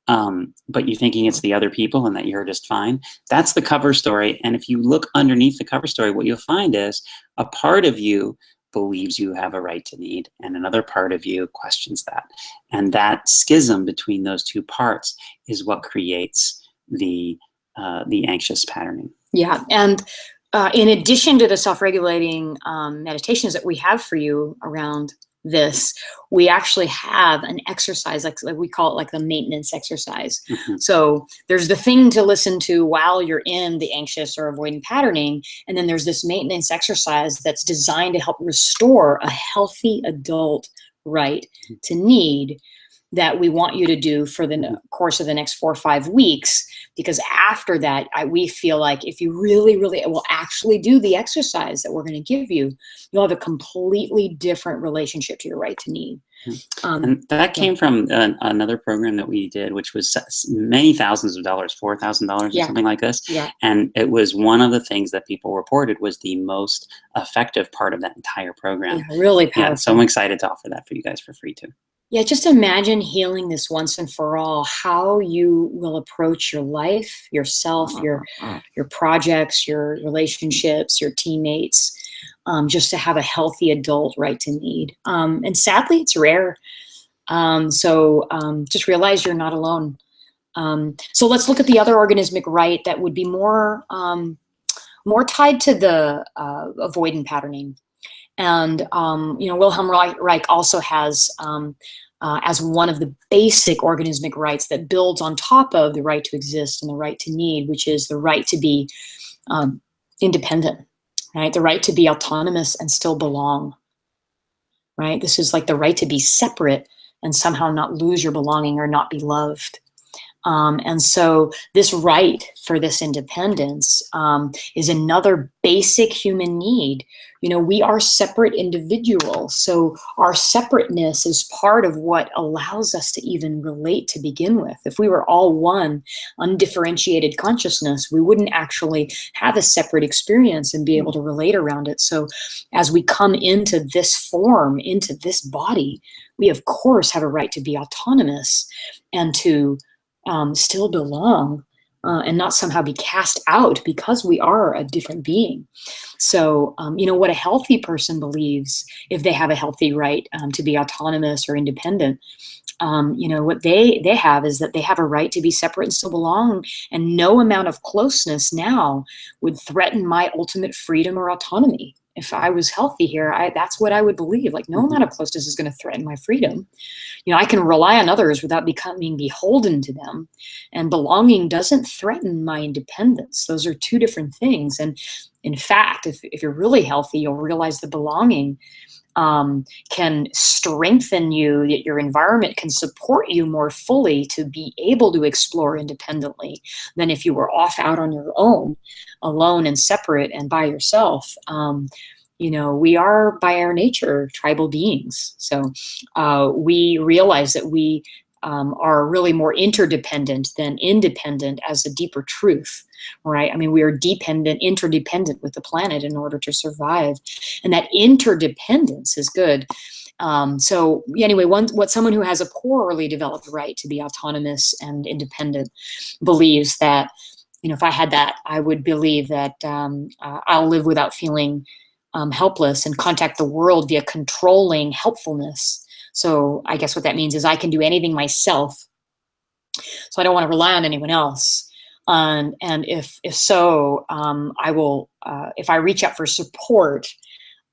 but you're thinking it's the other people and that you're just fine, that's the cover story. And if you look underneath the cover story, what you'll find is a part of you believes you have a right to need, and another part of you questions that. And that schism between those two parts is what creates the anxious patterning. Yeah, and in addition to the self-regulating meditations that we have for you around this, we actually have an exercise, like we call it like the maintenance exercise. So there's the thing to listen to while you're in the anxious or avoidant patterning, and then there's this maintenance exercise that's designed to help restore a healthy adult right to need that we want you to do for the course of the next 4 or 5 weeks. Because after that, we feel like if you really, really will actually do the exercise that we're going to give you, you'll have a completely different relationship to your right to need. And that came from another program that we did, which was many thousands of dollars, $4,000 or something like this. And it was one of the things that people reported was the most effective part of that entire program. Really powerful. So I'm excited to offer that for you guys for free too. Yeah, just imagine healing this once and for all, how you will approach your life, yourself, your projects, your relationships, your teammates, just to have a healthy adult right to need. And sadly, it's rare. So just realize you're not alone. So let's look at the other organismic right that would be more tied to the avoidant patterning. And, Wilhelm Reich also has, as one of the basic organismic rights that builds on top of the right to exist and the right to need, which is the right to be independent, right? The right to be autonomous and still belong, right? This is like the right to be separate and somehow not lose your belonging or not be loved. And so this right for this independence is another basic human need. We are separate individuals. So our separateness is part of what allows us to even relate to begin with. If we were all one undifferentiated consciousness, we wouldn't actually have a separate experience and be able to relate around it. So as we come into this form, into this body, we of course have a right to be autonomous and to still belong and not somehow be cast out because we are a different being. So, what a healthy person believes, if they have a healthy right to be autonomous or independent, what they have is that they have a right to be separate and still belong, and no amount of closeness now would threaten my ultimate freedom or autonomy. If I was healthy here, that's what I would believe. Like, no amount of closeness is going to threaten my freedom. I can rely on others without becoming beholden to them. And belonging doesn't threaten my independence. Those are two different things. And in fact, if you're really healthy, you'll realize that belonging can strengthen you, that your environment can support you more fully to be able to explore independently than if you were off out on your own, alone and separate and by yourself. We are by our nature tribal beings. So we realize that we are really more interdependent than independent as a deeper truth, right? I mean, we are interdependent with the planet in order to survive. And that interdependence is good. So anyway, what someone who has a poorly developed right to be autonomous and independent believes that, if I had that, I would believe that I'll live without feeling helpless and contact the world via controlling helpfulness. So I guess what that means is I can do anything myself. So I don't want to rely on anyone else. And if so, I will, if I reach out for support,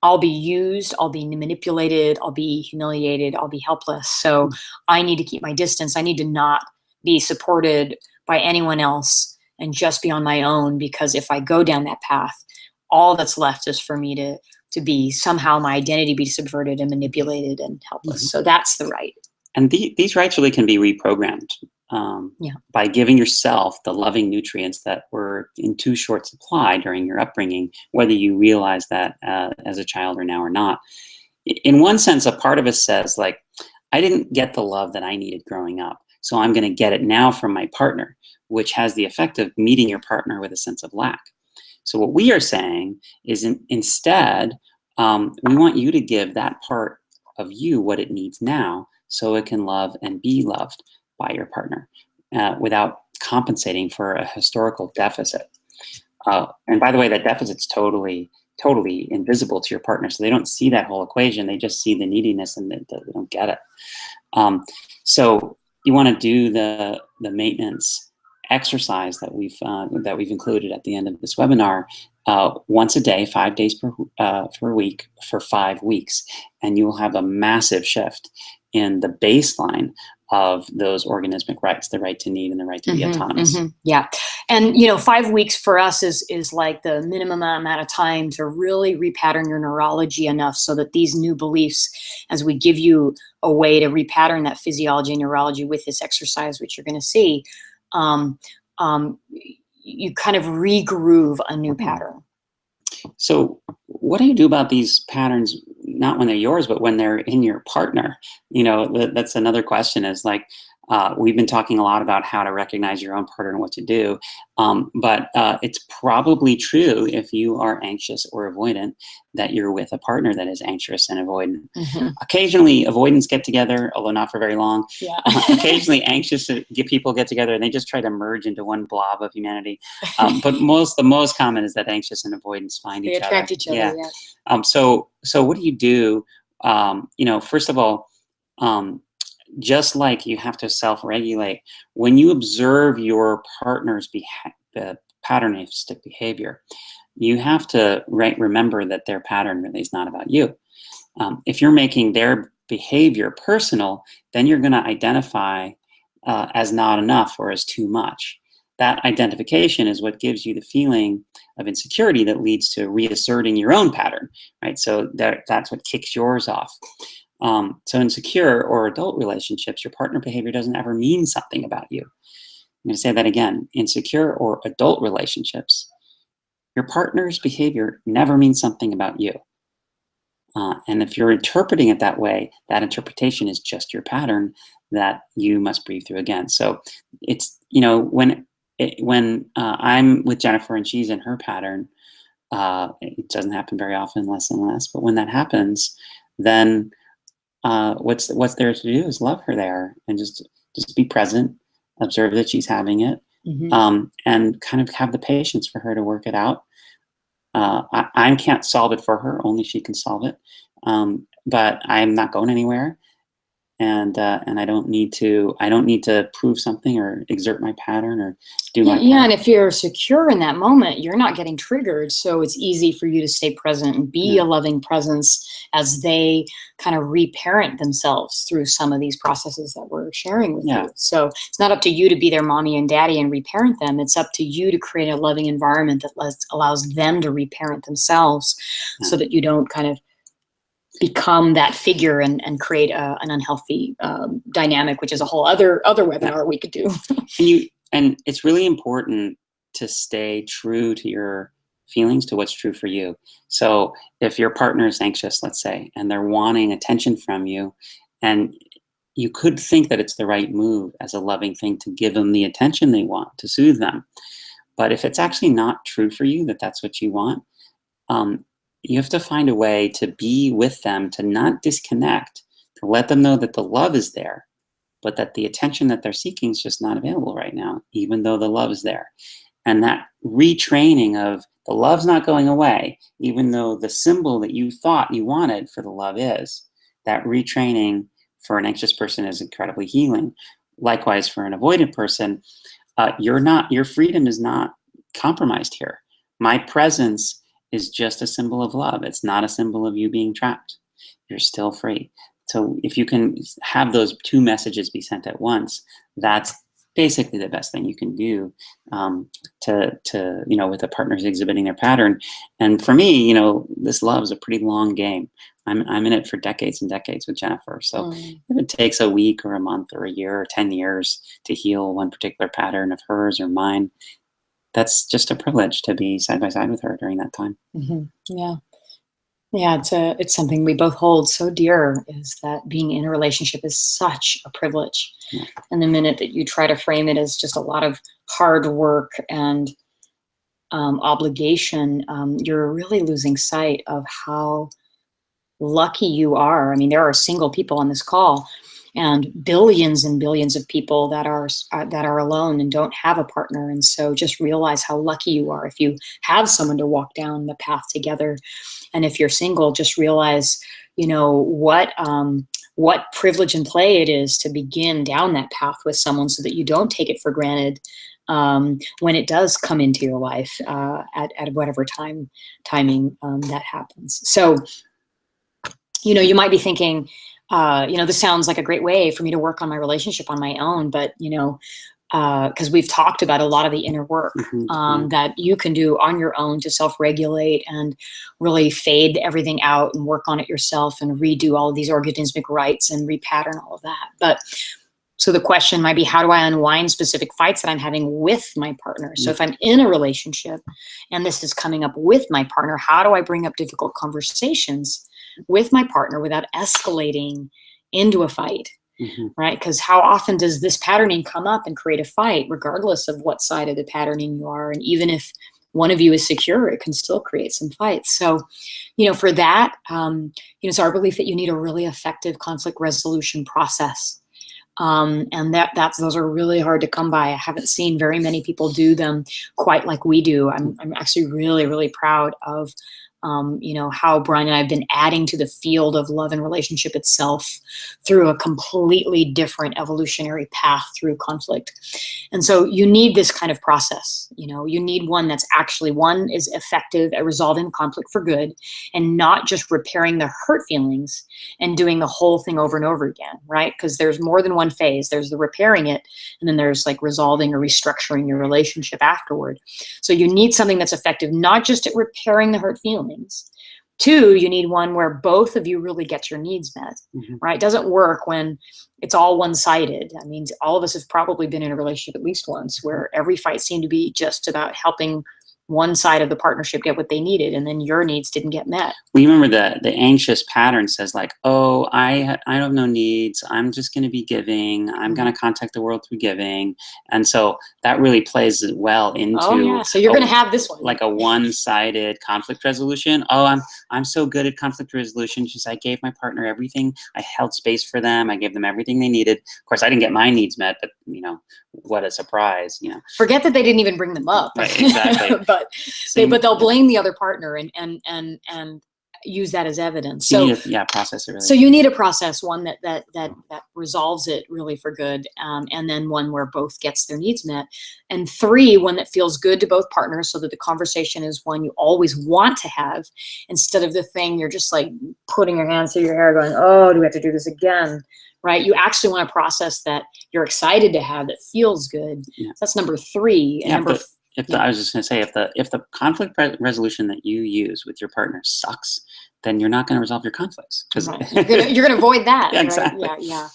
I'll be used, I'll be manipulated, I'll be humiliated, I'll be helpless. So I need to keep my distance. I need to not be supported by anyone else and just be on my own, because if I go down that path, all that's left is for me to be somehow my identity be subverted and manipulated and helpless. So that's the right. And these rights really can be reprogrammed by giving yourself the loving nutrients that were in too short supply during your upbringing, whether you realize that as a child or now or not. In one sense, a part of us says, like, I didn't get the love that I needed growing up, so I'm going to get it now from my partner, which has the effect of meeting your partner with a sense of lack. So what we are saying is instead, we want you to give that part of you what it needs now, so it can love and be loved by your partner without compensating for a historical deficit. And by the way, that deficit's totally invisible to your partner. So they don't see that whole equation. They just see the neediness and they don't get it. So you want to do the maintenance exercise that we've included at the end of this webinar once a day, 5 days per week for 5 weeks. And you will have a massive shift in the baseline of those organismic rights, the right to need and the right to be autonomous. Yeah. And, 5 weeks for us is like the minimum amount of time to really repattern your neurology enough so that these new beliefs, as we give you a way to repattern that physiology and neurology with this exercise, which you're going to see, you kind of regroove a new pattern. So what do you do about these patterns, not when they're yours, but when they're in your partner? That's another question, is like, we've been talking a lot about how to recognize your own partner and what to do. But it's probably true, if you are anxious or avoidant, that you're with a partner that is anxious and avoidant. Occasionally, avoidants get together, although not for very long. Yeah. Occasionally, anxious people get together and they just try to merge into one blob of humanity. But the most common is that anxious and avoidants find each other. They attract each other. Yeah. So what do you do? First of all, just like you have to self-regulate, when you observe your partner's patternistic behavior, you have to remember that their pattern really is not about you. If you're making their behavior personal, then you're going to identify as not enough or as too much. That identification is what gives you the feeling of insecurity that leads to reasserting your own pattern, right? So that's what kicks yours off. So in secure or adult relationships, your partner behavior doesn't ever mean something about you. I'm going to say that again. In secure or adult relationships, your partner's behavior never means something about you. And if you're interpreting it that way, that interpretation is just your pattern that you must breathe through again. So it's, when I'm with Jennifer and she's in her pattern, it doesn't happen very often, less and less. But when that happens, then what's there to do is love her there and just be present, observe that she's having it, and kind of have the patience for her to work it out. I can't solve it for her; only she can solve it. But I'm not going anywhere, and I don't need to prove something or exert my pattern or do my part. And if you're secure in that moment, you're not getting triggered, so it's easy for you to stay present and be a loving presence as they kind of reparent themselves through some of these processes that we're sharing with you. So it's not up to you to be their mommy and daddy and reparent them. It's up to you to create a loving environment that allows them to reparent themselves, so that you don't kind of become that figure and create an unhealthy dynamic, which is a whole other webinar we could do. And it's really important to stay true to your feelings, to what's true for you. So if your partner is anxious, let's say, and they're wanting attention from you, and you could think that it's the right move as a loving thing to give them the attention they want, to soothe them. But if it's actually not true for you, that that's what you want, you have to find a way to be with them, to not disconnect, to let them know that the love is there, but that the attention that they're seeking is just not available right now, even though the love is there. And that retraining of the love's not going away, even though the symbol that you thought you wanted for the love is, that retraining for an anxious person is incredibly healing. Likewise, for an avoidant person, your freedom is not compromised here. My presence is just a symbol of love. It's not a symbol of you being trapped. You're still free. So if you can have those two messages be sent at once, that's basically the best thing you can do to with a partner's exhibiting their pattern. And for me, this love is a pretty long game. I'm in it for decades and decades with Jennifer. So if it takes a week or a month or a year or 10 years to heal one particular pattern of hers or mine, that's just a privilege to be side by side with her during that time. Yeah. Yeah, it's something we both hold so dear, is that being in a relationship is such a privilege. Yeah. And the minute that you try to frame it as just a lot of hard work and obligation, you're really losing sight of how lucky you are. I mean, there are single people on this call, and billions of people that are alone and don't have a partner. And so just realize how lucky you are if you have someone to walk down the path together. And if you're single, just realize, what privilege and play it is to begin down that path with someone, so that you don't take it for granted when it does come into your life at whatever timing that happens. So, you might be thinking, this sounds like a great way for me to work on my relationship on my own, but, because we've talked about a lot of the inner work that you can do on your own to self-regulate and really fade everything out and work on it yourself and redo all of these organismic rights and repattern all of that. But so the question might be, how do I unwind specific fights that I'm having with my partner? So if I'm in a relationship and this is coming up with my partner, how do I bring up difficult conversations with my partner without escalating into a fight? Right? Because how often does this patterning come up and create a fight, regardless of what side of the patterning you are? And even if one of you is secure, it can still create some fights. So, for that, it's our belief that you need a really effective conflict resolution process. And those are really hard to come by. I haven't seen very many people do them quite like we do. I'm actually really, really proud of how Bryan and I have been adding to the field of love and relationship itself through a completely different evolutionary path through conflict. And so you need this kind of process. You need one that's actually, one is effective at resolving conflict for good and not just repairing the hurt feelings and doing the whole thing over and over again, right? Because there's more than one phase. There's the repairing it, and then there's like resolving or restructuring your relationship afterward. So you need something that's effective, not just at repairing the hurt feelings. Two, you need one where both of you really get your needs met, right? It doesn't work when it's all one-sided. I mean, all of us have probably been in a relationship at least once where every fight seemed to be just about helping one side of the partnership get what they needed, and then your needs didn't get met. We remember the anxious pattern says like, oh, I have no needs. I'm just going to be giving. I'm going to contact the world through giving. And so that really plays well into, so you're going to have this one. Like a one-sided conflict resolution. Oh, I'm so good at conflict resolution. Just I gave my partner everything. I held space for them. I gave them everything they needed. Of course, I didn't get my needs met, but what a surprise, Forget that they didn't even bring them up. Right, exactly. but they'll blame the other partner and use that as evidence. So process it really. So you need a process, one that resolves it really for good, and then one where both gets their needs met, and three, one that feels good to both partners, so that the conversation is one you always want to have, instead of the thing you're just like putting your hands through your hair going, oh, do we have to do this again? Right? You actually want a process that you're excited to have, that feels good. So that's number three. And I was just going to say, if the conflict resolution that you use with your partner sucks, then you're not going to resolve your conflicts. Right. You're gonna avoid that. Yeah, exactly. Right? Yeah.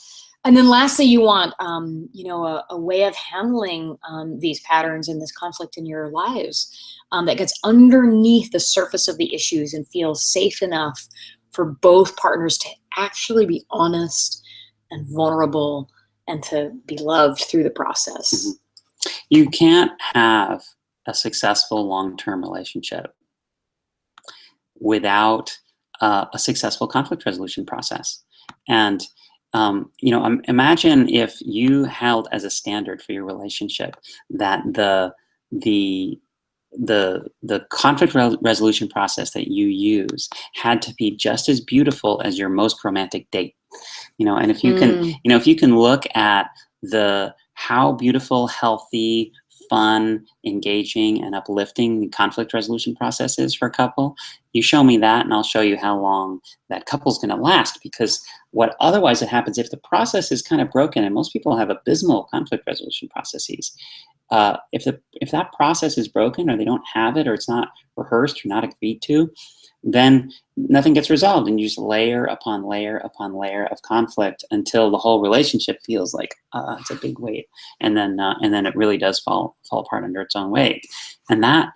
And then lastly, you want a way of handling these patterns and this conflict in your lives that gets underneath the surface of the issues and feels safe enough for both partners to actually be honest and vulnerable and to be loved through the process. You can't have a successful long-term relationship without a successful conflict resolution process. And imagine if you held as a standard for your relationship that the conflict resolution process that you use had to be just as beautiful as your most romantic date. And if you can, if you can look at how beautiful, healthy, fun, engaging, and uplifting conflict resolution process is for a couple, you show me that and I'll show you how long that couple's going to last. Because what otherwise it happens if the process is kind of broken, and most people have abysmal conflict resolution processes. If that process is broken, or they don't have it, or it's not rehearsed or not agreed to, then nothing gets resolved, and you just layer upon layer upon layer of conflict until the whole relationship feels like it's a big weight, and then it really does fall apart under its own weight. And that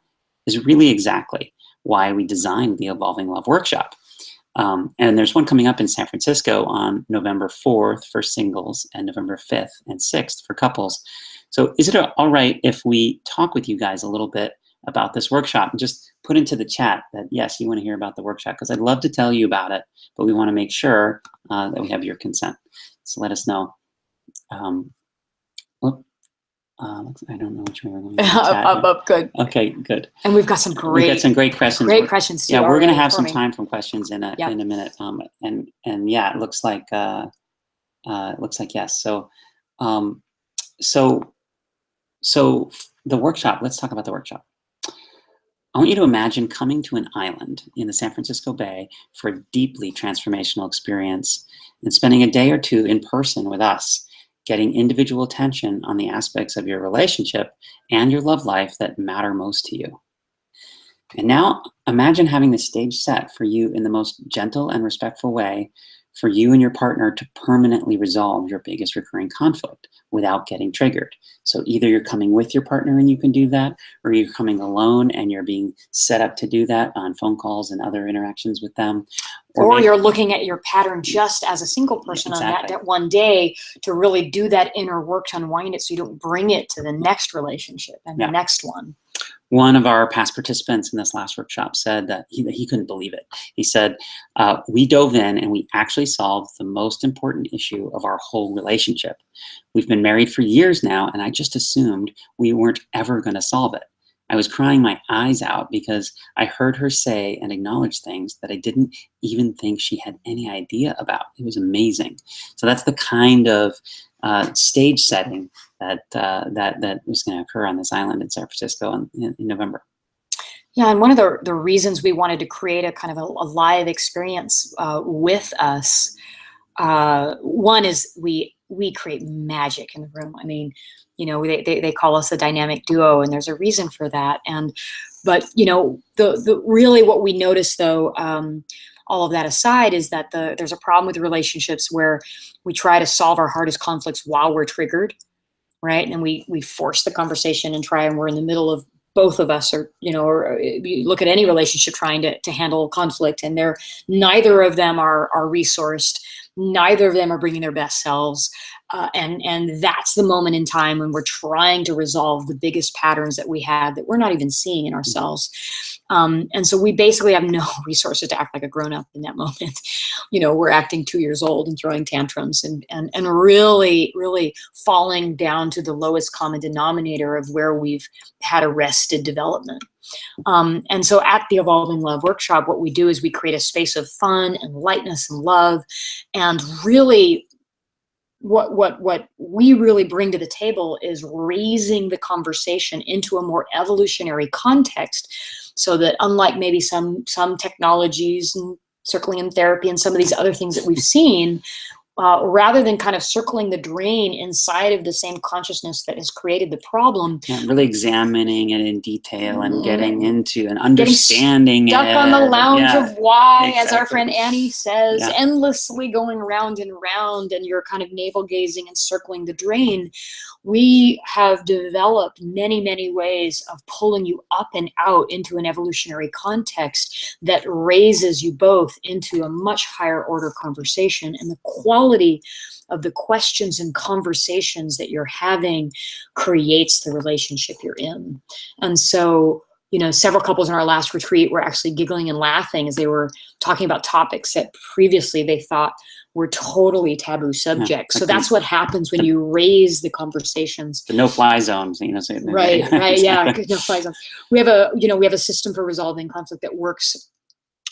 is really exactly why we designed the Evolving Love Workshop. And there's one coming up in San Francisco on November 4th for singles and November 5th and 6th for couples. So is it all right if we talk with you guys a little bit about this workshop and just put into the chat that, yes, you want to hear about the workshop? Because I'd love to tell you about it, but we want to make sure that we have your consent. So let us know. I don't know which way we're going. Up, good. Okay, good. And we've got some great questions. Great questions too. Yeah, we're going to have some time for questions in a minute. And yeah, it looks like yes. So the workshop. Let's talk about the workshop. I want you to imagine coming to an island in the San Francisco Bay for a deeply transformational experience and spending a day or two in person with us, getting individual attention on the aspects of your relationship and your love life that matter most to you. And now imagine having the stage set for you in the most gentle and respectful way for you and your partner to permanently resolve your biggest recurring conflict without getting triggered. So either you're coming with your partner and you can do that, or you're coming alone and you're being set up to do that on phone calls and other interactions with them. Or you're looking at your pattern just as a single person on that one day to really do that inner work to unwind it so you don't bring it to the next relationship and the next one. One of our past participants in this last workshop said that he couldn't believe it. He said, we dove in and we actually solved the most important issue of our whole relationship. We've been married for years now, and I just assumed we weren't ever going to solve it. I was crying my eyes out because I heard her say and acknowledge things that I didn't even think she had any idea about. It was amazing. So that's the kind of stage setting that was going to occur on this island in San Francisco in November. Yeah, and one of the reasons we wanted to create a kind of a live experience with us, one is we create magic in the room. I mean, you know, they call us a dynamic duo, and there's a reason for that. But you know, the really what we notice though, all of that aside, is that there's a problem with relationships where we try to solve our hardest conflicts while we're triggered, right? And we force the conversation and try, and we're in the middle of both of us, or you know, or you look at any relationship trying to handle conflict, and neither of them are resourced, neither of them are bringing their best selves, and that's the moment in time when we're trying to resolve the biggest patterns that we have that we're not even seeing in ourselves. And so we basically have no resources to act like a grown-up in that moment. You know, we're acting 2 years old and throwing tantrums and really, really falling down to the lowest common denominator of where we've had arrested development. And so at the Evolving Love Workshop, what we do is we create a space of fun and lightness and love, and really what we really bring to the table is raising the conversation into a more evolutionary context, so that unlike maybe some technologies and circling in therapy and some of these other things that we've seen, rather than kind of circling the drain inside of the same consciousness that has created the problem. Yeah, really examining it in detail and getting into and understanding stuck it. On the lounge of why, exactly. As our friend Annie says, endlessly going round and round, and you're kind of navel gazing and circling the drain. We have developed many, many ways of pulling you up and out into an evolutionary context that raises you both into a much higher order conversation, and the quality of the questions and conversations that you're having creates the relationship you're in. And so, you know, several couples in our last retreat were actually giggling and laughing as they were talking about topics that previously they thought were totally taboo subjects. So that's what happens when you raise the conversations. The no-fly zones, you know. So right, yeah, no-fly zones. We have a system for resolving conflict that works.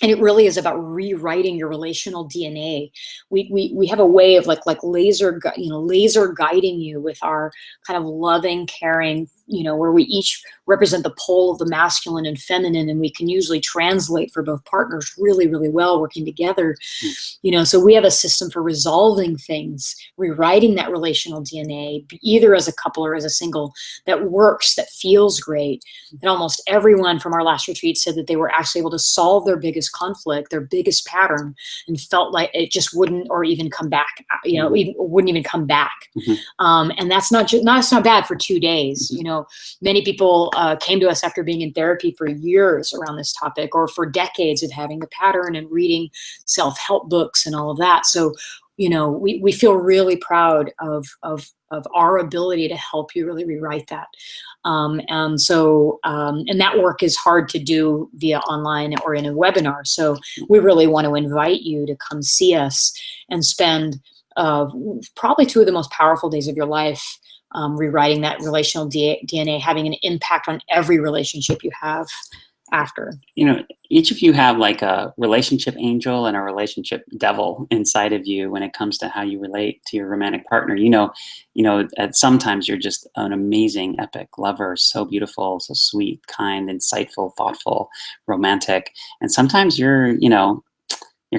And it really is about rewriting your relational DNA. We have a way of like laser guiding you with our kind of loving, caring, where we each represent the pole of the masculine and feminine, and we can usually translate for both partners really, really well working together. So we have a system for resolving things, rewriting that relational DNA, either as a couple or as a single, that works, that feels great. And almost everyone from our last retreat said that they were actually able to solve their biggest conflict, their biggest pattern, and felt like it just wouldn't or even come back, wouldn't even come back. And that's not bad for 2 days. Many people came to us after being in therapy for years around this topic, or for decades of having the pattern and reading self-help books and all of that. So, we feel really proud of our ability to help you really rewrite that. And that work is hard to do via online or in a webinar. So we really want to invite you to come see us and spend probably 2 of the most powerful days of your life rewriting that relational DNA, having an impact on every relationship you have after. Each of you have like a relationship angel and a relationship devil inside of you when it comes to how you relate to your romantic partner. At sometimes you're just an amazing, epic lover, so beautiful, so sweet, kind, insightful, thoughtful, romantic. And sometimes you're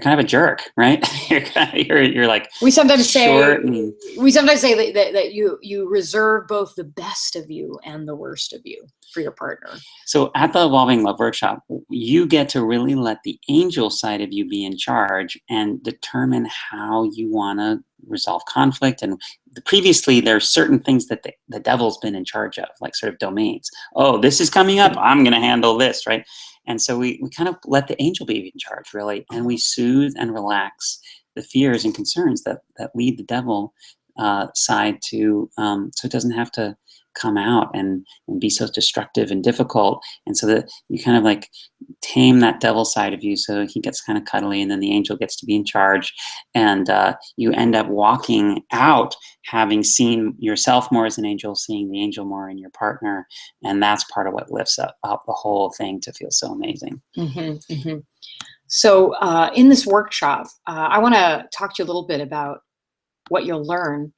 kind of a jerk, right? you're like we sometimes short say that you reserve both the best of you and the worst of you for your partner. So at the Evolving Love Workshop, you get to really let the angel side of you be in charge and determine how you want to resolve conflict. And previously, there are certain things that the devil's been in charge of, like sort of domains. Oh, this is coming up, I'm going to handle this, right? And so we kind of let the angel be in charge, really, and we soothe and relax the fears and concerns that lead the devil side to, so it doesn't have to come out and be so destructive and difficult. And so that you kind of like tame that devil side of you, so he gets kind of cuddly, and then the angel gets to be in charge, and you end up walking out having seen yourself more as an angel, seeing the angel more in your partner, and that's part of what lifts up the whole thing to feel so amazing. So in this workshop, I want to talk to you a little bit about what you'll learn.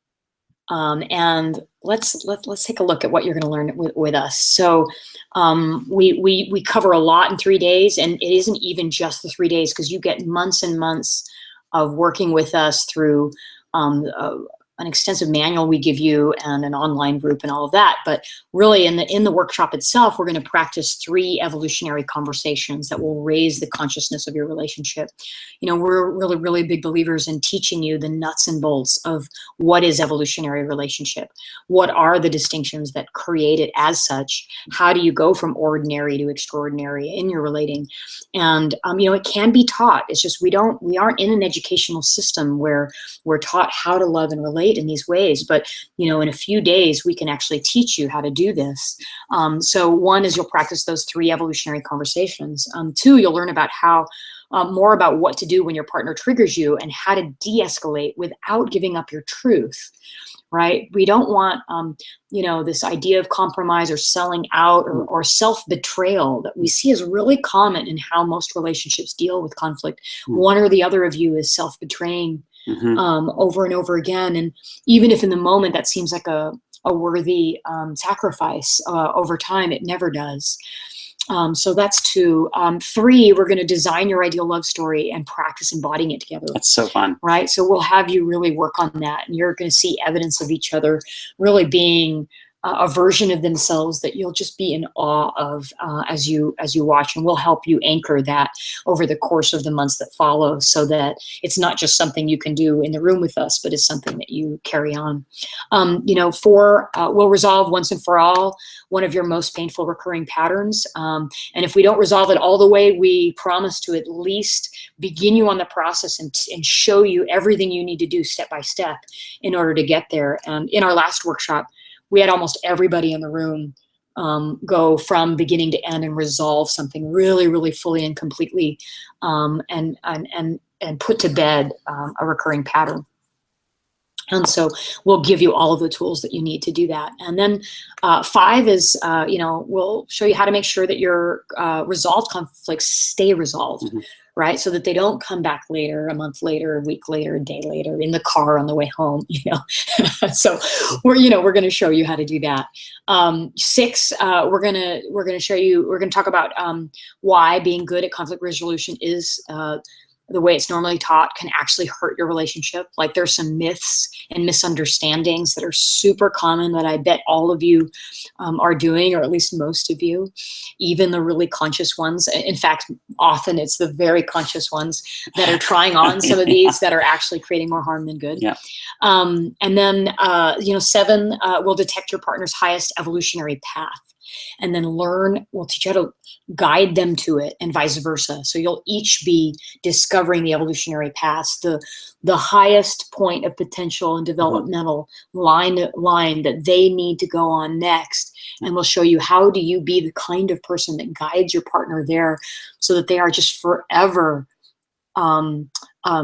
And let's take a look at what you're going to learn with us. So we cover a lot in 3 days, and it isn't even just the 3 days, because you get months and months of working with us through an extensive manual we give you and an online group and all of that. But really in the workshop itself, we're going to practice 3 evolutionary conversations that will raise the consciousness of your relationship. We're really, really big believers in teaching you the nuts and bolts of what is evolutionary relationship. What are the distinctions that create it as such? How do you go from ordinary to extraordinary in your relating? And, it can be taught. It's just we aren't in an educational system where we're taught how to love and relate in these ways, but in a few days we can actually teach you how to do this. So 1 is you'll practice those 3 evolutionary conversations. 2, you'll learn about how more about what to do when your partner triggers you and how to de-escalate without giving up your truth. Right? We don't want, this idea of compromise or selling out or self-betrayal that we see as really common in how most relationships deal with conflict. One or the other of you is self-betraying over and over again. And even if in the moment that seems like a worthy sacrifice, over time, it never does. So that's 2. 3, we're going to design your ideal love story and practice embodying it together. That's so fun. Right? So we'll have you really work on that, and you're going to see evidence of each other really being a version of themselves that you'll just be in awe of as you watch, and we'll help you anchor that over the course of the months that follow, so that it's not just something you can do in the room with us, but it's something that you carry on. 4, we'll resolve once and for all one of your most painful recurring patterns, and if we don't resolve it all the way, we promise to at least begin you on the process and show you everything you need to do step by step in order to get there. And in our last workshop, we had almost everybody in the room go from beginning to end and resolve something really, really fully and completely, and put to bed a recurring pattern. And so we'll give you all of the tools that you need to do that. And then 5 is, we'll show you how to make sure that your resolved conflicts stay resolved. right? So that they don't come back later, a month later, a week later, a day later, in the car on the way home, So we're going to show you how to do that. 6, we're going to show you, we're going to talk about why being good at conflict resolution is the way it's normally taught can actually hurt your relationship. Like there's some myths and misunderstandings that are super common that I bet all of you are doing, or at least most of you, even the really conscious ones. In fact, often it's the very conscious ones that are trying on some of these that are actually creating more harm than good. Yeah. And then, 7 will detect your partner's highest evolutionary path. And then we'll teach you how to guide them to it, and vice versa. So you'll each be discovering the evolutionary paths, the highest point of potential and developmental line that they need to go on next. And we'll show you how do you be the kind of person that guides your partner there, so that they are just forever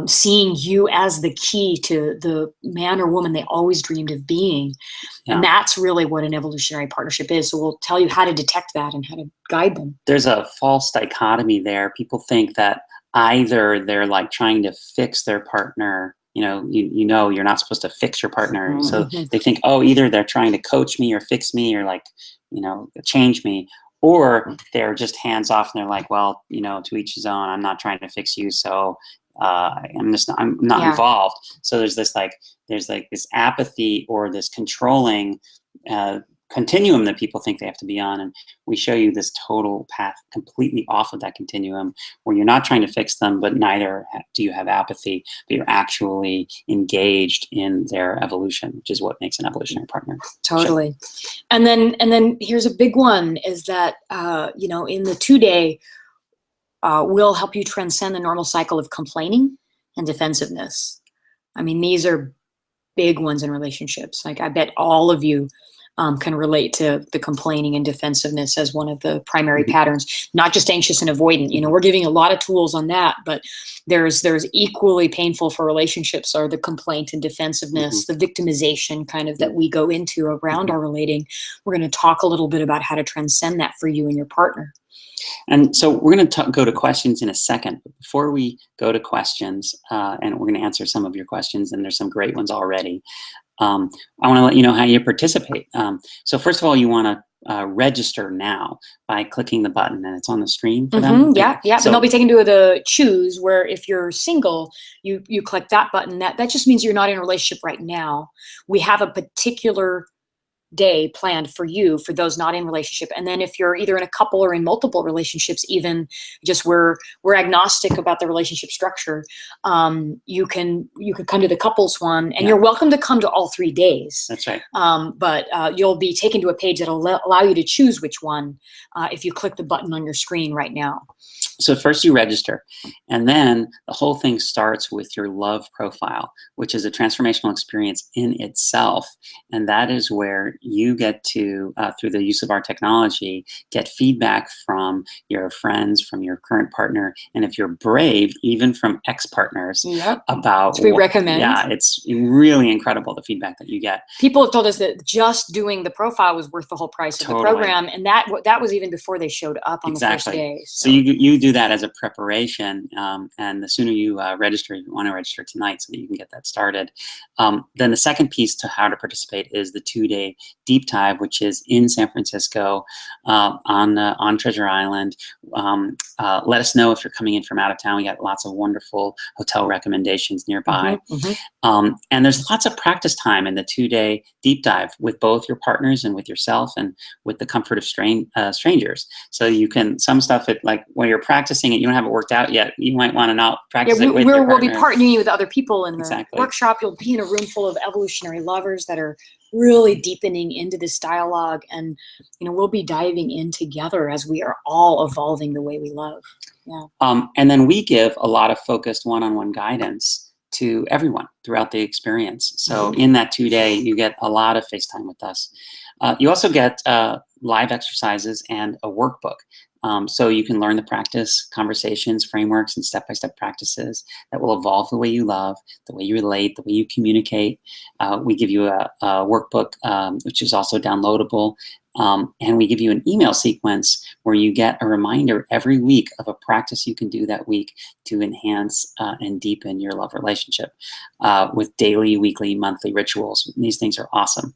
seeing you as the key to the man or woman they always dreamed of being. Yeah. And that's really what an evolutionary partnership is. So we'll tell you how to detect that and how to guide them. There's a false dichotomy there. People think that either they're like trying to fix their partner, you're not supposed to fix your partner. Mm-hmm. So they think, either they're trying to coach me or fix me or change me, or they're just hands off and they're like, well, to each his own. I'm not trying to fix you, so I'm not involved. So there's this apathy or this controlling continuum that people think they have to be on, and we show you this total path completely off of that continuum, where you're not trying to fix them, but neither do you have apathy, but you're actually engaged in their evolution, which is what makes an evolutionary partner. Totally. And then here's a big one, is that in the 2-day, we'll help you transcend the normal cycle of complaining and defensiveness. I mean, these are big ones in relationships. Like, I bet all of you can relate to the complaining and defensiveness as one of the primary patterns, not just anxious and avoidant. We're giving a lot of tools on that, but there's equally painful for relationships are the complaint and defensiveness, the victimization kind of that we go into around our relating. We're going to talk a little bit about how to transcend that for you and your partner. And so we're going to go to questions in a second. But before we go to questions, and we're going to answer some of your questions, and there's some great ones already, I want to let you know how you participate. So first of all, you want to register now by clicking the button, and it's on the screen for them. Yeah. So, and they'll be taken to the choose, where if you're single, you click that button. That just means you're not in a relationship right now. We have a particular day planned for you, for those not in relationship. And then if you're either in a couple or in multiple relationships, even just we're agnostic about the relationship structure, you can come to the couples one, and you're welcome to come to all 3 days. That's right. But you'll be taken to a page that'll allow you to choose which one if you click the button on your screen right now. So first you register, and then the whole thing starts with your love profile, which is a transformational experience in itself. And that is where you get to, through the use of our technology, get feedback from your friends, from your current partner, and if you're brave, even from ex-partners about which we recommend. Yeah, it's really incredible, the feedback that you get. People have told us that just doing the profile was worth the whole price of the program, and that was even before they showed up on the first day. So you do that as a preparation, and the sooner you register, you want to register tonight so that you can get that started. Then the second piece to how to participate is the 2-day deep dive, which is in San Francisco on Treasure Island. Let us know if you're coming in from out of town. We got lots of wonderful hotel recommendations nearby. And there's lots of practice time in the 2-day deep dive with both your partners and with yourself and with the comfort of strangers. So you can, some stuff, like when you're practicing it, you don't have it worked out yet, you might want to not practice it with your partner. We'll be partnering you with other people in the workshop. You'll be in a room full of evolutionary lovers that are really deepening into this dialogue, and we'll be diving in together as we are all evolving the way we love. And then we give a lot of focused one-on-one guidance to everyone throughout the experience. So in that 2-day, you get a lot of face time with us. You also get live exercises and a workbook. So you can learn the practice, conversations, frameworks, and step-by-step practices that will evolve the way you love, the way you relate, the way you communicate. We give you a workbook, which is also downloadable. And we give you an email sequence where you get a reminder every week of a practice you can do that week to enhance and deepen your love relationship with daily, weekly, monthly rituals. These things are awesome.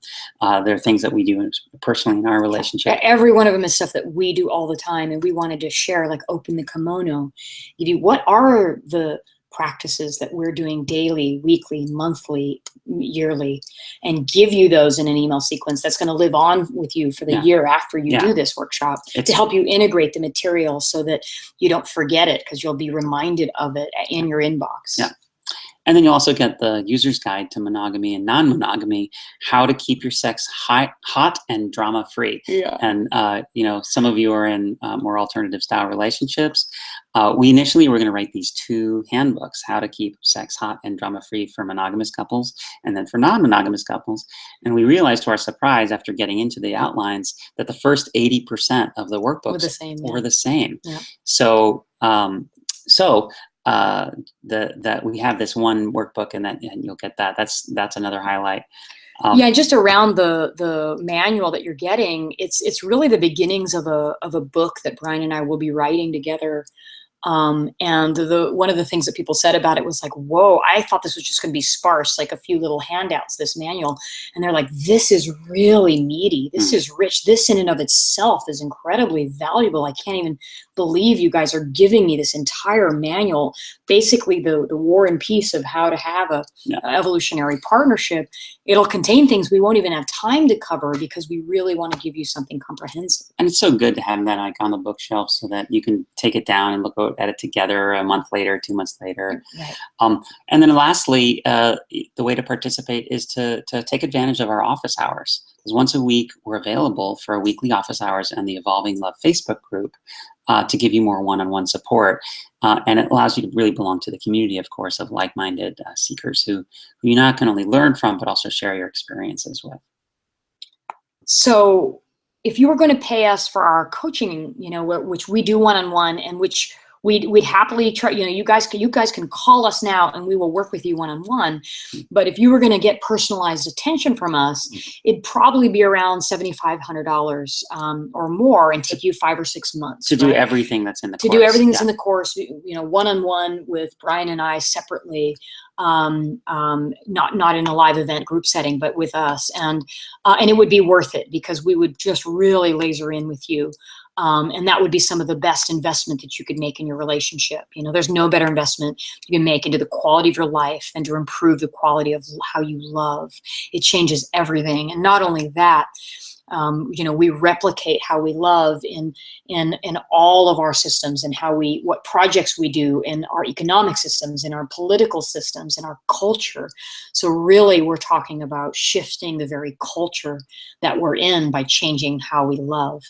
They're things that we do personally in our relationship. Every one of them is stuff that we do all the time, and we wanted to share, like open the kimono. What are the practices that we're doing daily, weekly, monthly, yearly, and give you those in an email sequence that's going to live on with you for the year after you do this workshop, to help you integrate the material so that you don't forget it, because you'll be reminded of it in your inbox. Yeah. And then you also get the user's guide to monogamy and non-monogamy, how to keep your sex hot and drama-free. Yeah. And, some of you are in more alternative style relationships. We initially were going to write these 2 handbooks, how to keep sex hot and drama-free for monogamous couples, and then for non-monogamous couples. And we realized to our surprise, after getting into the outlines, that the first 80% of the workbooks were the same. Yeah. So, that we have this one workbook, and you'll get that. That's another highlight. Just around the manual that you're getting, it's really the beginnings of a book that Bryan and I will be writing together. And one of the things that people said about it was like, whoa, I thought this was just going to be sparse, like a few little handouts, this manual. And they're like, this is really meaty. This is rich. This in and of itself is incredibly valuable. I can't even believe you guys are giving me this entire manual, basically the war and peace of how to have a evolutionary partnership. It'll contain things we won't even have time to cover because we really want to give you something comprehensive. And it's so good to have that like on the bookshelf so that you can take it down and look at it together a month later, 2 months later. Right. And then lastly, the way to participate is to take advantage of our office hours. Because once a week, we're available for weekly office hours and the Evolving Love Facebook group to give you more one-on-one support. And it allows you to really belong to the community, of course, of like-minded seekers who you not can only learn from, but also share your experiences with. So if you were going to pay us for our coaching, which we do one-on-one, and which we'd happily try, you guys can call us now and we will work with you one-on-one. But if you were going to get personalized attention from us, it'd probably be around $7,500 or more, and take you 5 or 6 months to do everything that's in the course. To do everything that's in the course, one-on-one with Bryan and I separately, not in a live event group setting, but with us, and it would be worth it because we would just really laser in with you. And that would be some of the best investment that you could make in your relationship. There's no better investment you can make into the quality of your life than to improve the quality of how you love. It changes everything. And not only that, we replicate how we love in all of our systems, and what projects we do in our economic systems, in our political systems, in our culture. So really, we're talking about shifting the very culture that we're in by changing how we love.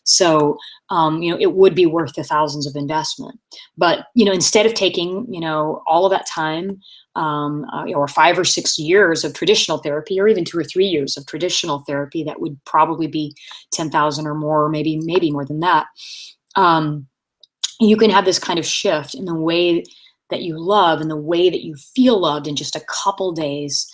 So, it would be worth the thousands of investment. But, instead of taking, all of that time, or 5 or 6 years of traditional therapy, or even 2 or 3 years of traditional therapy, that would probably be 10,000 or more, or maybe more than that. You can have this kind of shift in the way that you love and the way that you feel loved in just a couple days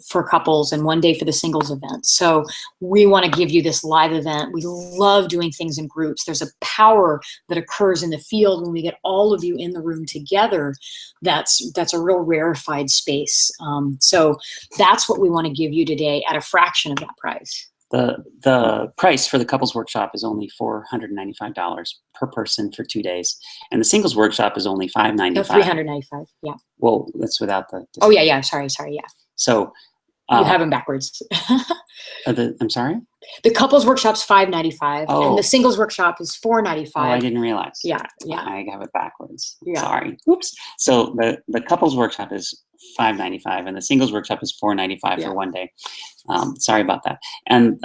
for couples, and 1 day for the singles event. So we want to give you this live event. We love doing things in groups. There's a power that occurs in the field when we get all of you in the room together. That's a real rarefied space. So that's what we want to give you today at a fraction of that price. The price for the couples workshop is only $495 per person for 2 days, and the singles workshop is only $595. No, $395. Yeah. Well, that's without the. Oh yeah. Sorry. Yeah. So you have them backwards. I'm sorry? The couples workshop's $5.95, and the Oh, singles workshop is oh, I $4.95. didn't realize. Yeah, yeah, I have it backwards. yeah. Sorry. Oops. So the couples workshop is $5.95, and the singles workshop is $4.95 Yeah. for one day. Sorry about that. And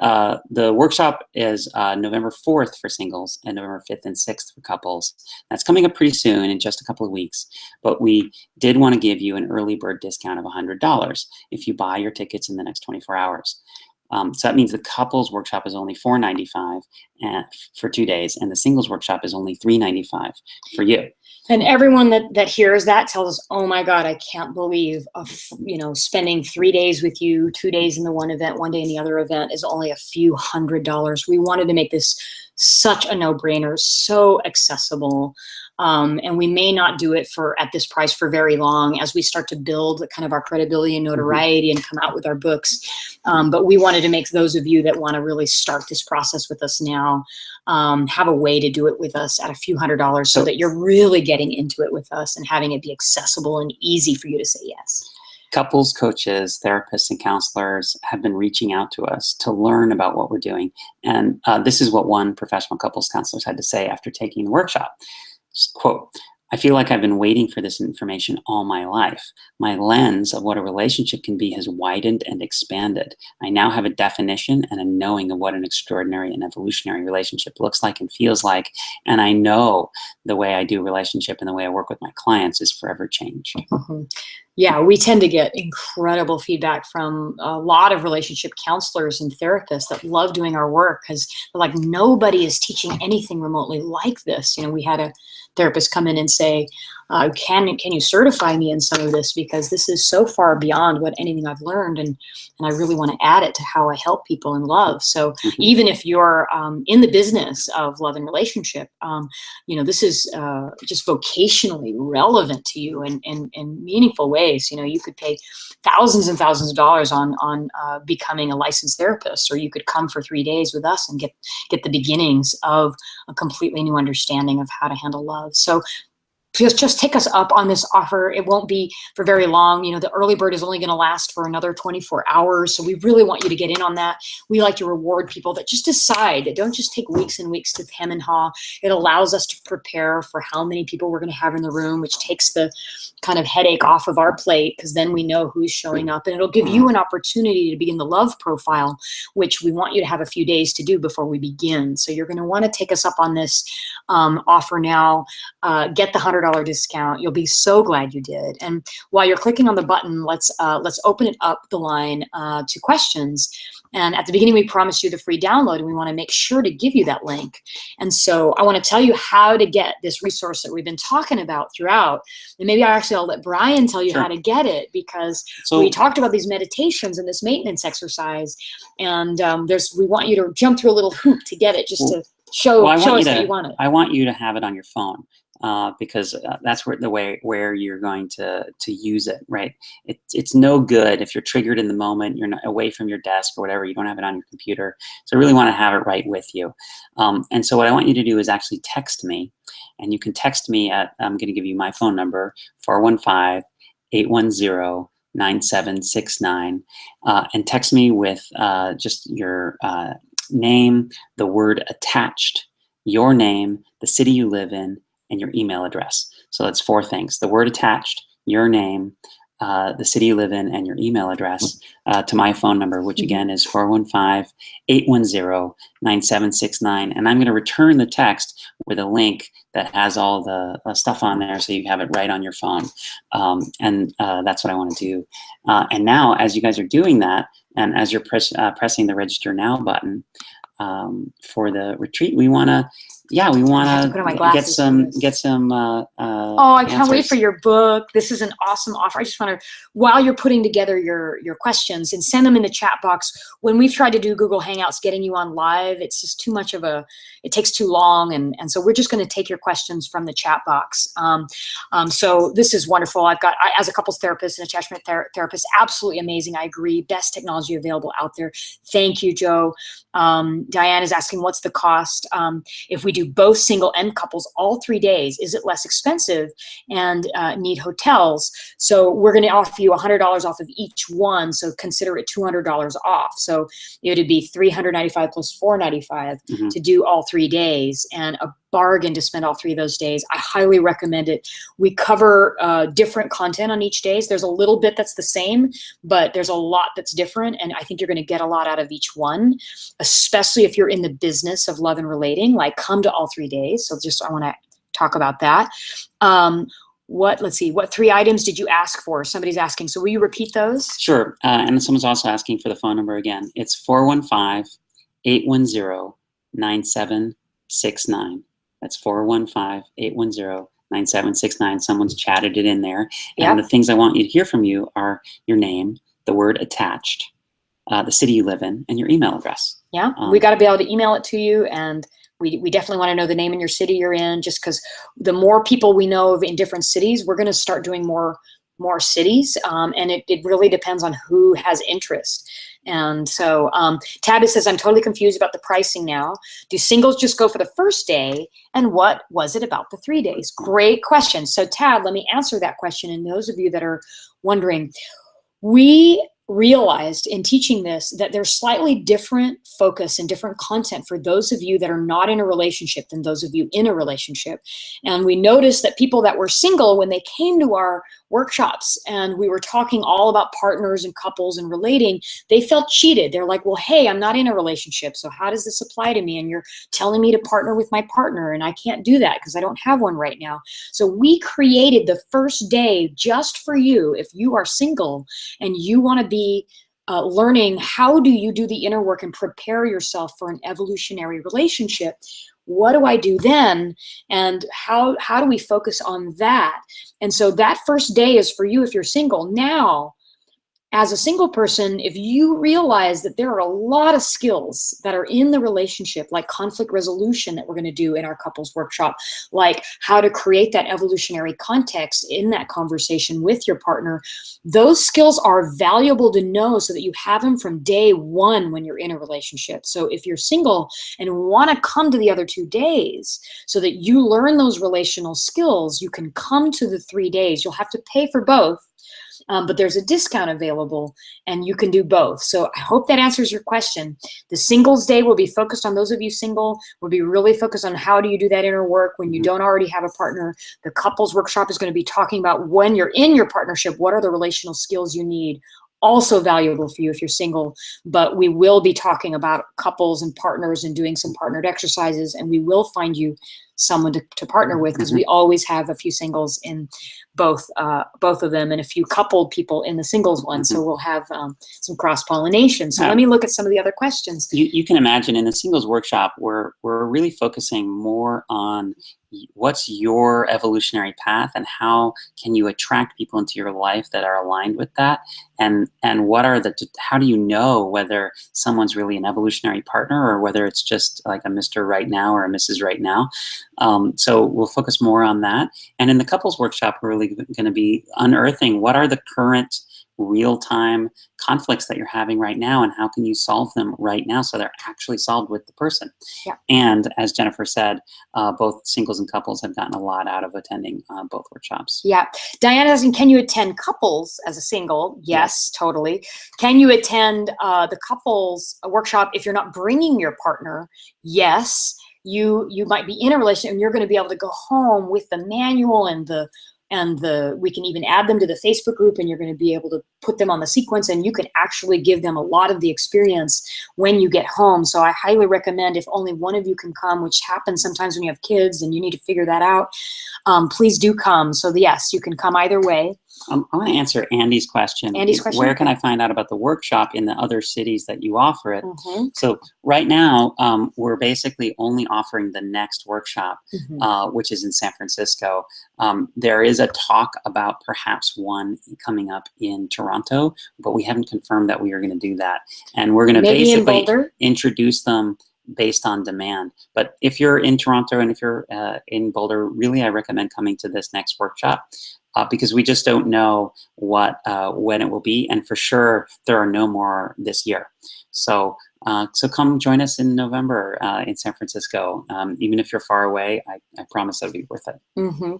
the workshop is November 4th for singles and November 5th and 6th for couples. That's coming up pretty soon, in just a couple of weeks. But we did want to give you an early bird discount of $100 if you buy your tickets in the next 24 hours. So that means the couples workshop is only $4.95 for 2 days, and the singles workshop is only $3.95 for you. And everyone that hears that tells us, oh my God, I can't believe, spending 3 days with you, 2 days in the one event, 1 day in the other event is only a few $100s. We wanted to make this such a no-brainer, so accessible. And we may not do it at this price for very long as we start to build kind of our credibility and notoriety and come out with our books. But we wanted to make those of you that want to really start this process with us now have a way to do it with us at a few $100s, so that you're really getting into it with us and having it be accessible and easy for you to say yes. Couples coaches, therapists, and counselors have been reaching out to us to learn about what we're doing. And this is what one professional couples counselor had to say after taking the workshop. Just quote, "I feel like I've been waiting for this information all my life. My lens of what a relationship can be has widened and expanded. I now have a definition and a knowing of what an extraordinary and evolutionary relationship looks like and feels like. And I know the way I do relationship and the way I work with my clients is forever changed." Yeah, we tend to get incredible feedback from a lot of relationship counselors and therapists that love doing our work, because they're like, nobody is teaching anything remotely like this. We had a therapist come in and say, can you certify me in some of this, because this is so far beyond what anything I've learned, and I really want to add it to how I help people in love. So even if you're in the business of love and relationship, this is just vocationally relevant to you in meaningful ways. You could pay thousands and thousands of dollars on becoming a licensed therapist, or you could come for 3 days with us and get the beginnings of a completely new understanding of how to handle love. So just take us up on this offer. It won't be for very long. The early bird is only going to last for another 24 hours. So we really want you to get in on that. We like to reward people that just decide, that don't just take weeks and weeks to hem and haw. It allows us to prepare for how many people we're going to have in the room, which takes the kind of headache off of our plate, because then we know who's showing up, and it'll give you an opportunity to begin the love profile, which we want you to have a few days to do before we begin. So you're going to want to take us up on this offer now. Get the $100 discount. You'll be so glad you did. And while you're clicking on the button, let's open it up the line to questions. And at the beginning, we promised you the free download, and we want to make sure to give you that link. And so I want to tell you how to get this resource that we've been talking about throughout. And maybe I'll let Bryan tell you how to get it, because we talked about these meditations and this maintenance exercise, and we want you to jump through a little hoop to get it, just to show us that you want it. I want you to have it on your phone. Because that's where you're going to use it, right? It's no good if you're triggered in the moment, you're not away from your desk or whatever, you don't have it on your computer. So I really want to have it right with you. And so what I want you to do is actually text me, and you can text me at, I'm going to give you my phone number, 415-810-9769, and text me with just your name, the word attached, your name, the city you live in, and your email address. So that's 4 things: the word attached, your name, the city you live in, and your email address to my phone number, which again is 415-810-9769. And I'm going to return the text with a link that has all the stuff on there, so you have it right on your phone. And that's what I want to do. And now, as you guys are doing that, and as you're pressing the register now button for the retreat, we want to get some oh, I can't wait for your book. This is an awesome offer. I just want to, while you're putting together your questions, and send them in the chat box. When we've tried to do Google Hangouts, getting you on live, it's just too much of it takes too long. And so we're just going to take your questions from the chat box. So this is wonderful. As a couples therapist and attachment therapist, absolutely amazing. I agree. Best technology available out there. Thank you, Joe. Diane is asking, what's the cost? If we do do both single and couples all 3 days? Is it less expensive and need hotels? So we're going to offer you $100 off of each one. So consider it $200 off. So it would be $395 plus $495 to do all 3 days, and a bargain to spend all 3 of those days. I highly recommend it. We cover different content on each days. There's a little bit that's the same, but there's a lot that's different. And I think you're going to get a lot out of each one, especially if you're in the business of love and relating, like come to all 3 days. So just, I want to talk about that. Let's see, what 3 items did you ask for? Somebody's asking. So will you repeat those? Sure. And someone's also asking for the phone number again. It's 415-810-9769. That's 415-810-9769. Someone's chatted it in there. And the things I want you to hear from you are your name, the word attached, the city you live in, and your email address. Yeah, we got to be able to email it to you, and we definitely want to know the name and your city you're in, just because the more people we know of in different cities, we're going to start doing more cities, and it really depends on who has interest. And so Tabby says, I'm totally confused about the pricing now. Do singles just go for the first day? And what was it about the 3 days? Great question. So Tab, let me answer that question. And those of you that are wondering, we realized in teaching this that there's slightly different focus and different content for those of you that are not in a relationship than those of you in a relationship. And we noticed that people that were single, when they came to our workshops and we were talking all about partners and couples and relating, they felt cheated. They're like, well, hey, I'm not in a relationship, so how does this apply to me? And you're telling me to partner with my partner, and I can't do that because I don't have one right now. So we created the first day just for you. If you are single and you want to be learning how do you do the inner work and prepare yourself for an evolutionary relationship, what do I do then? And how do we focus on that? And so that first day is for you if you're single. Now, as a single person, if you realize that there are a lot of skills that are in the relationship, like conflict resolution that we're going to do in our couples workshop, like how to create that evolutionary context in that conversation with your partner, those skills are valuable to know so that you have them from day one when you're in a relationship. So if you're single and want to come to the other 2 days so that you learn those relational skills, you can come to the 3 days. You'll have to pay for both. But there's a discount available and you can do both. So I hope that answers your question. The singles day will be focused on those of you single. We'll be really focused on how do you do that inner work when you don't already have a partner. The couples workshop is going to be talking about when you're in your partnership, what are the relational skills you need? Also valuable for you if you're single, but we will be talking about couples and partners and doing some partnered exercises, and we will find you someone to partner with, because we always have a few singles in both of them and a few coupled people in the singles one. So we'll have some cross-pollination. So let me look at some of the other questions. You can imagine in the singles workshop, we're really focusing more on what's your evolutionary path and how can you attract people into your life that are aligned with that, and what are how do you know whether someone's really an evolutionary partner or whether it's just like a Mr. Right Now or a Mrs. Right Now. So we'll focus more on that. And in the couples workshop, we're really going to be unearthing what are the current real-time conflicts that you're having right now and how can you solve them right now so they're actually solved with the person. And as Jennifer said, both singles and couples have gotten a lot out of attending both workshops. Diana asking, can you attend couples as a single? Yes, totally. Can you attend the couples workshop if you're not bringing your partner? Yes. You might be in a relationship and you're going to be able to go home with the manual and we can even add them to the Facebook group, and you're going to be able to put them on the sequence, and you can actually give them a lot of the experience when you get home. So I highly recommend, if only one of you can come, which happens sometimes when you have kids and you need to figure that out, please do come. So yes, you can come either way. I want to answer Andy's question. Where can I find out about the workshop in the other cities that you offer it? So right now, we're basically only offering the next workshop, which is in San Francisco. There is a talk about perhaps one coming up in Toronto, but we haven't confirmed that we are going to do that. And we're going to basically introduce them based on demand. But if you're in Toronto and if you're in Boulder, really I recommend coming to this next workshop. Because we just don't know when it will be, and for sure there are no more this year. So So come join us in November in San Francisco. Even if you're far away, I promise it'll be worth it. Mm-hmm.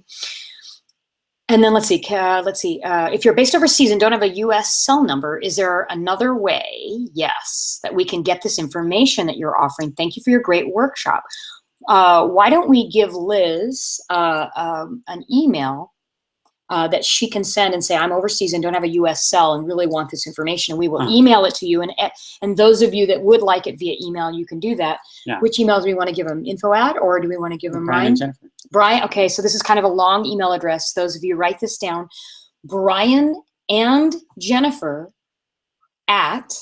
And then let's see. If you're based overseas and don't have a U.S. cell number, is there another way, yes, that we can get this information that you're offering? Thank you for your great workshop. Why don't we give Liz an email that she can send and say, I'm overseas and don't have a U.S. cell and really want this information. And we will email it to you. And those of you that would like it via email, you can do that. Yeah. Which email do we want to give them? Info at, or do we want to give them Bryan Ryan? and Jennifer. Bryan, okay, so this is kind of a long email address. Those of you write this down. Bryan and Jennifer at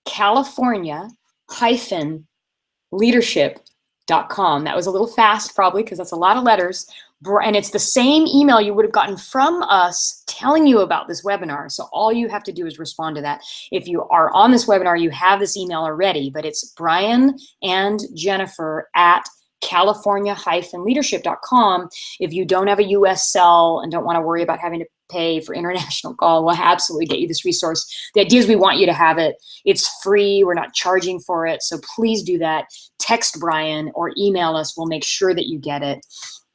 California-leadership.com. That was a little fast probably because that's a lot of letters. And it's the same email you would have gotten from us telling you about this webinar. So all you have to do is respond to that. If you are on this webinar, you have this email already, but it's Bryan and Jennifer at California-leadership.com. If you don't have a US cell and don't want to worry about having to pay for international call, we'll absolutely get you this resource. The idea is we want you to have it. It's free. We're not charging for it. So please do that. Text Bryan or email us. We'll make sure that you get it.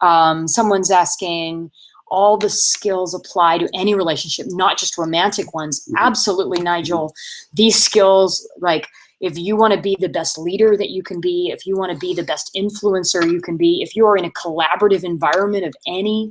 Someone's asking, all the skills apply to any relationship, not just romantic ones. Absolutely, Nigel. These skills, like if you want to be the best leader that you can be, if you want to be the best influencer you can be, if you are in a collaborative environment of any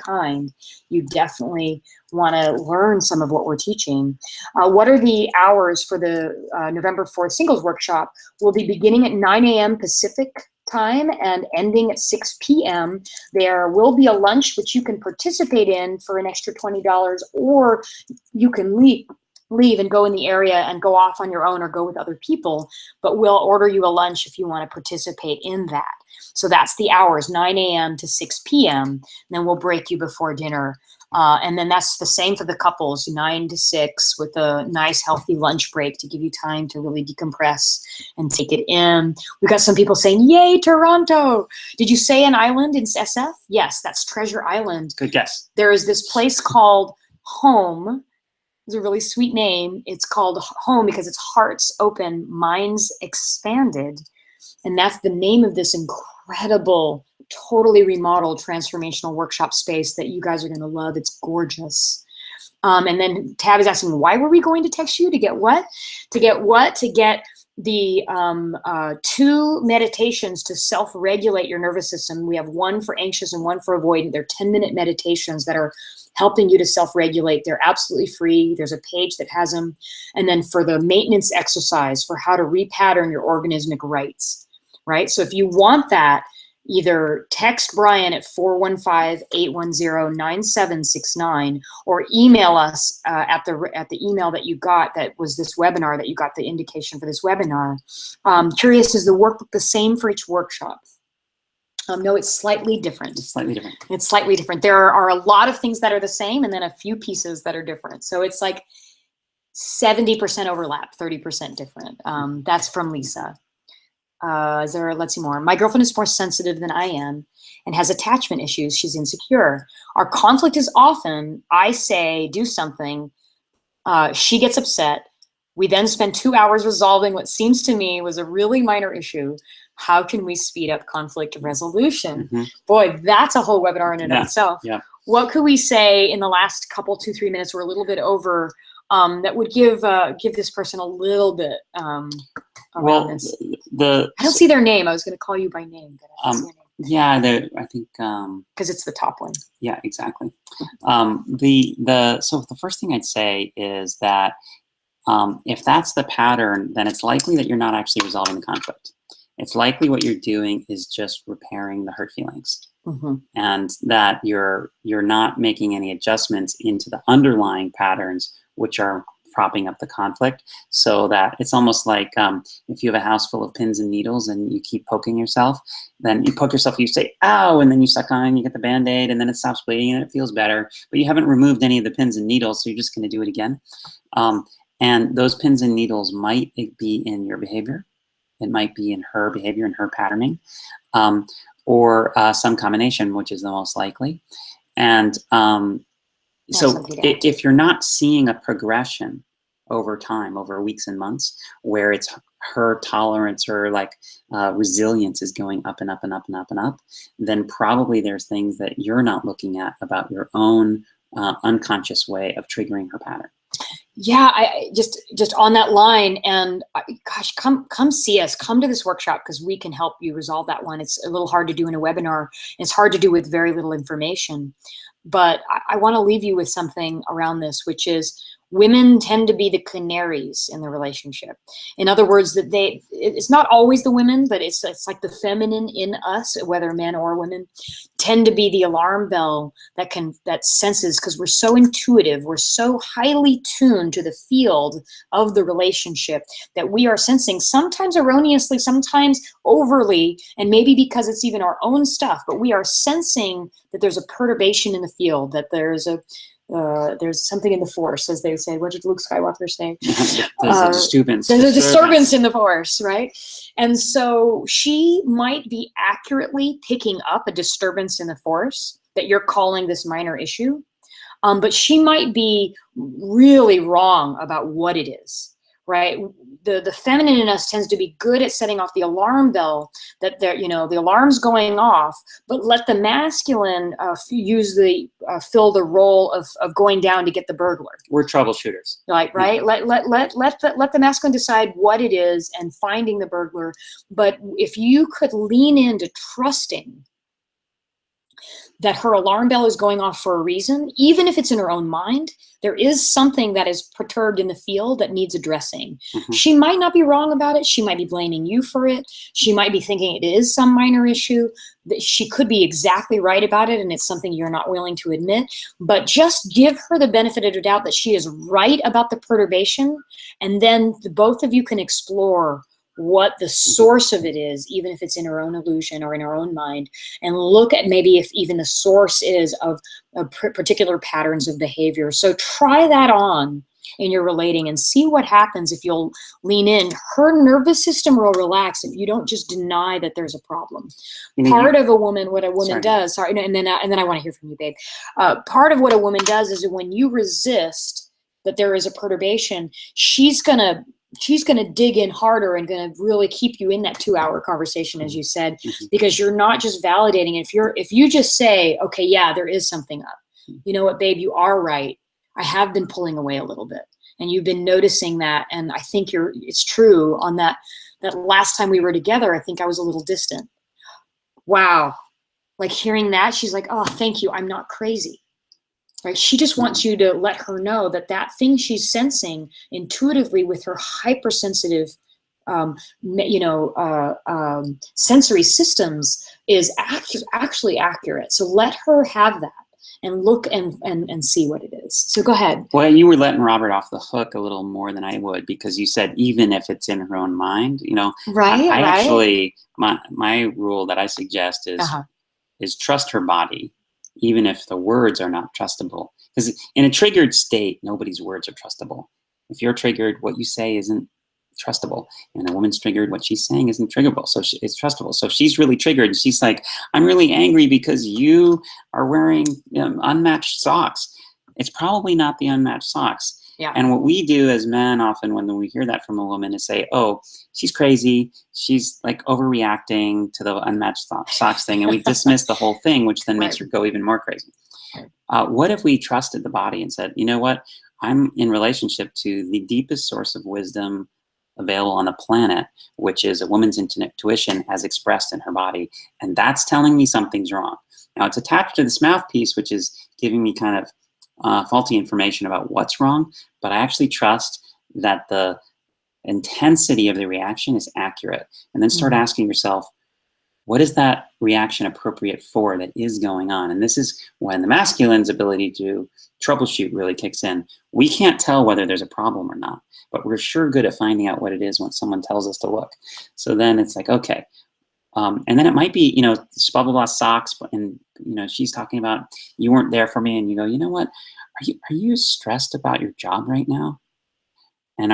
kind, you definitely want to learn some of what we're teaching. What are the hours for the November 4th singles workshop? We'll be beginning at 9 a.m. Pacific time and ending at 6 p.m. There will be a lunch which you can participate in for an extra $20, or you can leave and go in the area and go off on your own or go with other people, but we'll order you a lunch if you want to participate in that. So that's the hours, 9 a.m. to 6 p.m. Then we'll break you before dinner. And then that's the same for the couples, 9 to 6 with a nice healthy lunch break to give you time to really decompress and take it in. We got some people saying, yay, Toronto. Did you say an island in SF? Yes, that's Treasure Island. Good guess. There is this place called Home. It's a really sweet name. It's called Home because it's hearts open, minds expanded. And that's the name of this incredible, totally remodeled transformational workshop space that you guys are going to love. It's gorgeous. And then Tab is asking, why were we going to text you? To get what? To get what? To get the 2 meditations to self-regulate your nervous system. We have one for anxious and one for avoidant. They're 10-minute meditations that are helping you to self-regulate. They're absolutely free. There's a page that has them. And then for the maintenance exercise for how to repattern your organismic rights, right? So if you want that, either text Bryan at 415-810-9769 or email us at the email that you got that was this webinar, that you got the indication for this webinar. Curious, is the workbook the same for each workshop? No, it's slightly different. It's slightly different. It's slightly different. There are a lot of things that are the same and then a few pieces that are different. So it's like 70% overlap, 30% different. That's from Lisa. Let's see more. My girlfriend is more sensitive than I am and has attachment issues. She's insecure. Our conflict is often, I say, do something. She gets upset. We then spend 2 hours resolving what seems to me was a really minor issue. How can we speed up conflict resolution? Boy, that's a whole webinar in and of itself. What could we say in the last couple, 2-3 minutes, we're a little bit over, that would give this person a little bit around this? I don't see their name. I was going to call you by name. But I don't see yeah, I think because it's the top one. Yeah, exactly. So the first thing I'd say is that if that's the pattern, then it's likely that you're not actually resolving the conflict. It's likely what you're doing is just repairing the hurt feelings, and that you're not making any adjustments into the underlying patterns which are propping up the conflict. So that it's almost like if you have a house full of pins and needles and you keep poking yourself, then you poke yourself, you say, ow, and then you suck on, you get the Band-Aid, and then it stops bleeding and it feels better, but you haven't removed any of the pins and needles, so you're just going to do it again. And those pins and needles might be in your behavior. It might be in her behavior and her patterning, or some combination, which is the most likely. And so if you're not seeing a progression over time, over weeks and months, where it's her tolerance, her like resilience is going up and up and up and up and up, then probably there's things that you're not looking at about your own unconscious way of triggering her pattern. Yeah, I just on that line, and gosh, come see us, come to this workshop, because we can help you resolve that one. It's a little hard to do in a webinar. It's hard to do with very little information, but I want to leave you with something around this, which is women tend to be the canaries in the relationship. In other words, that it's not always the women, but it's like the feminine in us, whether men or women, tend to be the alarm bell that senses, because we're so intuitive, we're so highly tuned to the field of the relationship, that we are sensing, sometimes erroneously, sometimes overly, and maybe because it's even our own stuff, but we are sensing that there's a perturbation in the field, that there's something in the force, as they say. What did Luke Skywalker say? There's a disturbance. There's a disturbance in the force, right? And so she might be accurately picking up a disturbance in the force that you're calling this minor issue, but she might be really wrong about what it is, right? The feminine in us tends to be good at setting off the alarm bell, that the alarm's going off, but let the masculine fill the role of going down to get the burglar. We're troubleshooters. Like, right? Yeah. Let the masculine decide what it is and finding the burglar. But if you could lean into trusting that her alarm bell is going off for a reason, even if it's in her own mind, there is something that is perturbed in the field that needs addressing. Mm-hmm. She might not be wrong about it. She might be blaming you for it. She might be thinking it is some minor issue. She could be exactly right about it, and it's something you're not willing to admit. But just give her the benefit of the doubt that she is right about the perturbation, and then both of you can explore what the source of it is, even if it's in her own illusion or in her own mind, and look at maybe if even the source is of particular patterns of behavior. So try that on in your relating and see what happens if you'll lean in. Her nervous system will relax if you don't just deny that there's a problem. Part of a woman, what a woman does, and then I want to hear from you, babe. Part of what a woman does is when you resist that there is a perturbation, she's gonna dig in harder and going to really keep you in that 2-hour conversation, as you said, because you're not just validating. If you just say, okay, yeah, there is something up. You know what, babe, you are right. I have been pulling away a little bit, and you've been noticing that. And I think it's true on that last time we were together. I think I was a little distant. Wow. Like hearing that, she's like, oh, thank you. I'm not crazy. Right? She just wants you to let her know that thing she's sensing intuitively with her hypersensitive, sensory systems is actually accurate. So let her have that and look and see what it is. So go ahead. Well, you were letting Robert off the hook a little more than I would, because you said even if it's in her own mind, Right. I actually, my rule that I suggest is trust her body, even if the words are not trustable. Because in a triggered state, nobody's words are trustable. If you're triggered, what you say isn't trustable. And a woman's triggered, what she's saying isn't triggerable. So it's trustable. So if she's really triggered and she's like, I'm really angry because you are wearing unmatched socks, it's probably not the unmatched socks. Yeah. And what we do as men often when we hear that from a woman is say, oh, she's crazy. She's like overreacting to the unmatched socks thing. And we dismiss the whole thing, which then makes her go even more crazy. What if we trusted the body and said, you know what? I'm in relationship to the deepest source of wisdom available on the planet, which is a woman's intuition as expressed in her body. And that's telling me something's wrong. Now it's attached to this mouthpiece, which is giving me kind of faulty information about what's wrong, but I actually trust that the intensity of the reaction is accurate. And then start asking yourself, what is that reaction appropriate for that is going on? And this is when the masculine's ability to troubleshoot really kicks in. We can't tell whether there's a problem or not, but we're sure good at finding out what it is when someone tells us to look. So then it's like, okay. And then it might be, blah, blah, blah, socks. And, she's talking about, you weren't there for me. And you go, you know what? Are you stressed about your job right now? And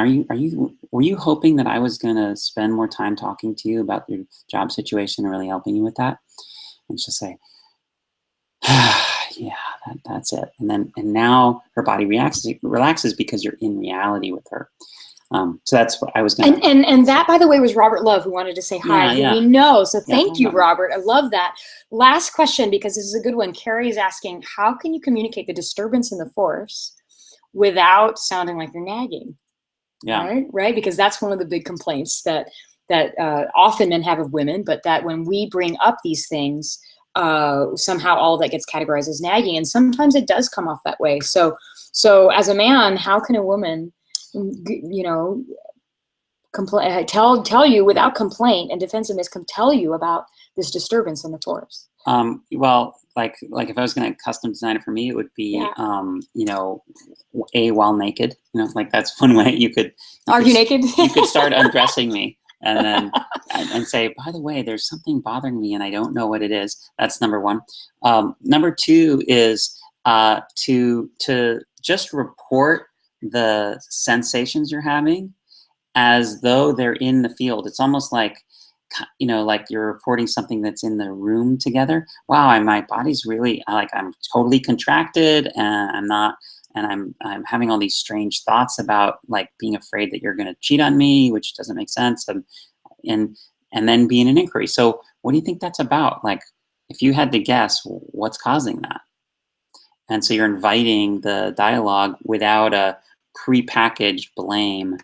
were you hoping that I was going to spend more time talking to you about your job situation and really helping you with that? And she'll say, yeah, that's it. And now her body relaxes because you're in reality with her. So that's what I was going to. And that, by the way, was Robert Love, who wanted to say hi. Yeah. We know. So Yeah, thank you, Robert. I love that. Last question, because this is a good one. Carrie is asking, how can you communicate the disturbance in the force without sounding like you're nagging? Yeah. Right. Because that's one of the big complaints that often men have of women, but that when we bring up these things, somehow all of that gets categorized as nagging, and sometimes it does come off that way. So as a man, how can a woman, tell you without complaint and defensiveness, tell you about this disturbance in the force? Well, like if I was going to custom design it for me, it would be, while naked, like that's one way you could. Are you naked? You could start undressing me and then and say, by the way, there's something bothering me and I don't know what it is. That's number one. Number two is to just report the sensations you're having as though they're in the field. It's almost like, like you're reporting something that's in the room together. Wow, my body's really, I'm totally contracted, and I'm having all these strange thoughts about like being afraid that you're going to cheat on me, which doesn't make sense. And then be in an inquiry. So what do you think that's about? Like, if you had to guess, what's causing that? And so you're inviting the dialogue without a prepackaged blame.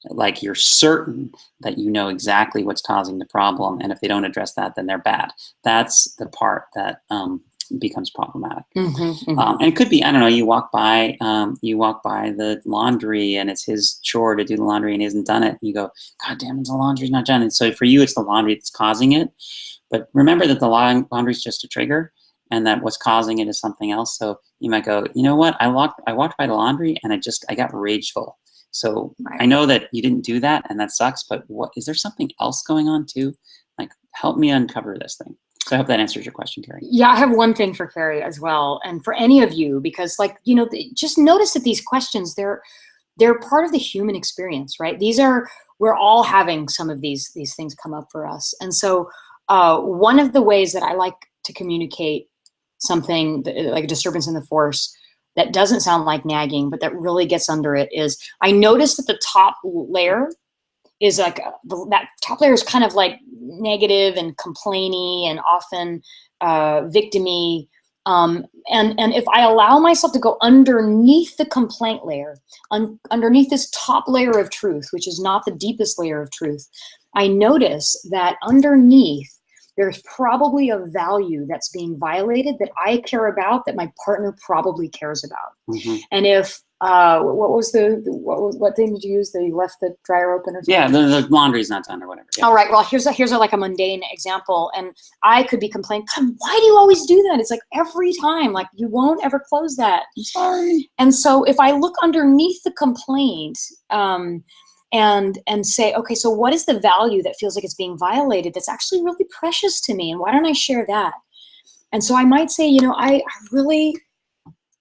Like, you're certain that you know exactly what's causing the problem, and if they don't address that, then they're bad. That's the part that becomes problematic. And it could be, I don't know, you walk by the laundry, and it's his chore to do the laundry, and he hasn't done it. And you go, God damn it, the laundry's not done. And so for you, it's the laundry that's causing it. But remember that the laundry is just a trigger, and that what's causing it is something else. So you might go, you know what? I walked by the laundry, and I got rageful. So right. I know that you didn't do that, and that sucks, but what is there something else going on too? Like, help me uncover this thing. So I hope that answers your question, Carrie. Yeah, I have one thing for Carrie as well, and for any of you, because just notice that these questions, they're part of the human experience, right? We're all having some of these things come up for us. And so one of the ways that I like to communicate something like a disturbance in the force that doesn't sound like nagging, but that really gets under it, is I notice that the top layer is like, that top layer is kind of like negative and complainy and often victim-y. And if I allow myself to go underneath the complaint layer, underneath this top layer of truth, which is not the deepest layer of truth, I notice that underneath there's probably a value that's being violated that I care about, that my partner probably cares about. And if what thing did you use? That you left the dryer open or something? Yeah, the laundry's not done or whatever. Yeah. All right. Well, here's a mundane example, and I could be complaining, God, why do you always do that? It's like every time, like you won't ever close that. I'm sorry. And so if I look underneath the complaint, and say, okay, so what is the value that feels like it's being violated that's actually really precious to me, and why don't I share that? And so I might say, I really,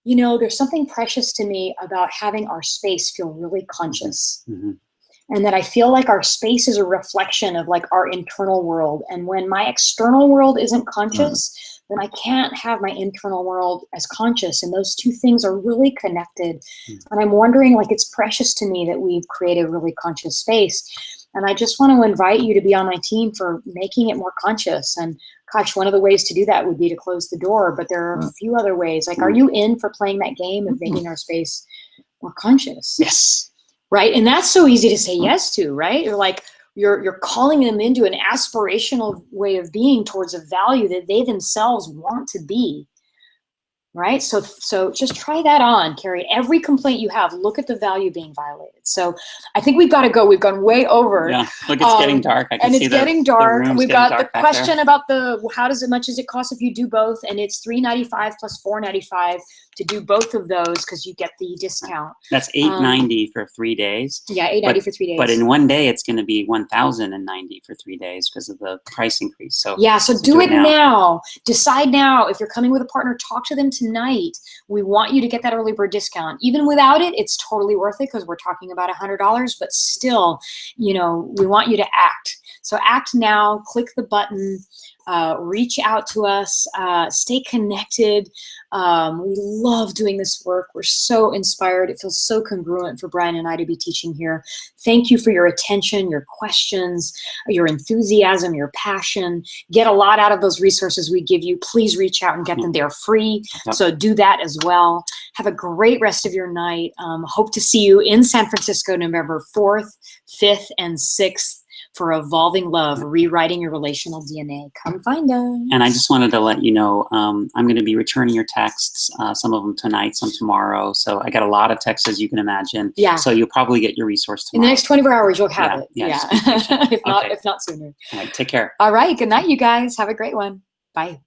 there's something precious to me about having our space feel really conscious. And that I feel like our space is a reflection of like our internal world. And when my external world isn't conscious, then I can't have my internal world as conscious. And those two things are really connected. And I'm wondering, like, it's precious to me that we've created a really conscious space. And I just want to invite you to be on my team for making it more conscious. And gosh, one of the ways to do that would be to close the door, but there are a few other ways. Like, are you in for playing that game of making our space more conscious? Yes. Right. And that's so easy to say yes to, right? You're like, you're calling them into an aspirational way of being towards a value that they themselves want to be. Right. So just try that on, Carrie. Every complaint you have, look at the value being violated. So I think we've got to go. We've gone way over. Yeah. Look, it's getting dark. I can see it's getting dark. We've got the question there about how much does it cost if you do both? And it's $395 plus $495 to do both of those, because you get the discount. That's $890 for 3 days. Yeah, $890 for 3 days. But in one day, it's going to be $1,090 for 3 days because of the price increase. So yeah, so do it now. Decide now. If you're coming with a partner, talk to them tonight. We want you to get that early bird discount. Even without it, it's totally worth it, because we're talking about $100. But still, we want you to act. So act now, click the button, reach out to us, stay connected. We love doing this work. We're so inspired. It feels so congruent for Bryan and I to be teaching here. Thank you for your attention, your questions, your enthusiasm, your passion. Get a lot out of those resources we give you. Please reach out and get them. They're free. So do that as well. Have a great rest of your night. Hope to see you in San Francisco, November 4th, 5th, and 6th for Evolving Love, Rewriting Your Relational DNA. Come find us. And I just wanted to let you know, I'm going to be returning your texts, some of them tonight, some tomorrow. So I got a lot of texts, as you can imagine. Yeah. So you'll probably get your resource tomorrow. In the next 24 hours, you'll have it. Yeah. if not sooner. All right, take care. All right. Good night, you guys. Have a great one. Bye.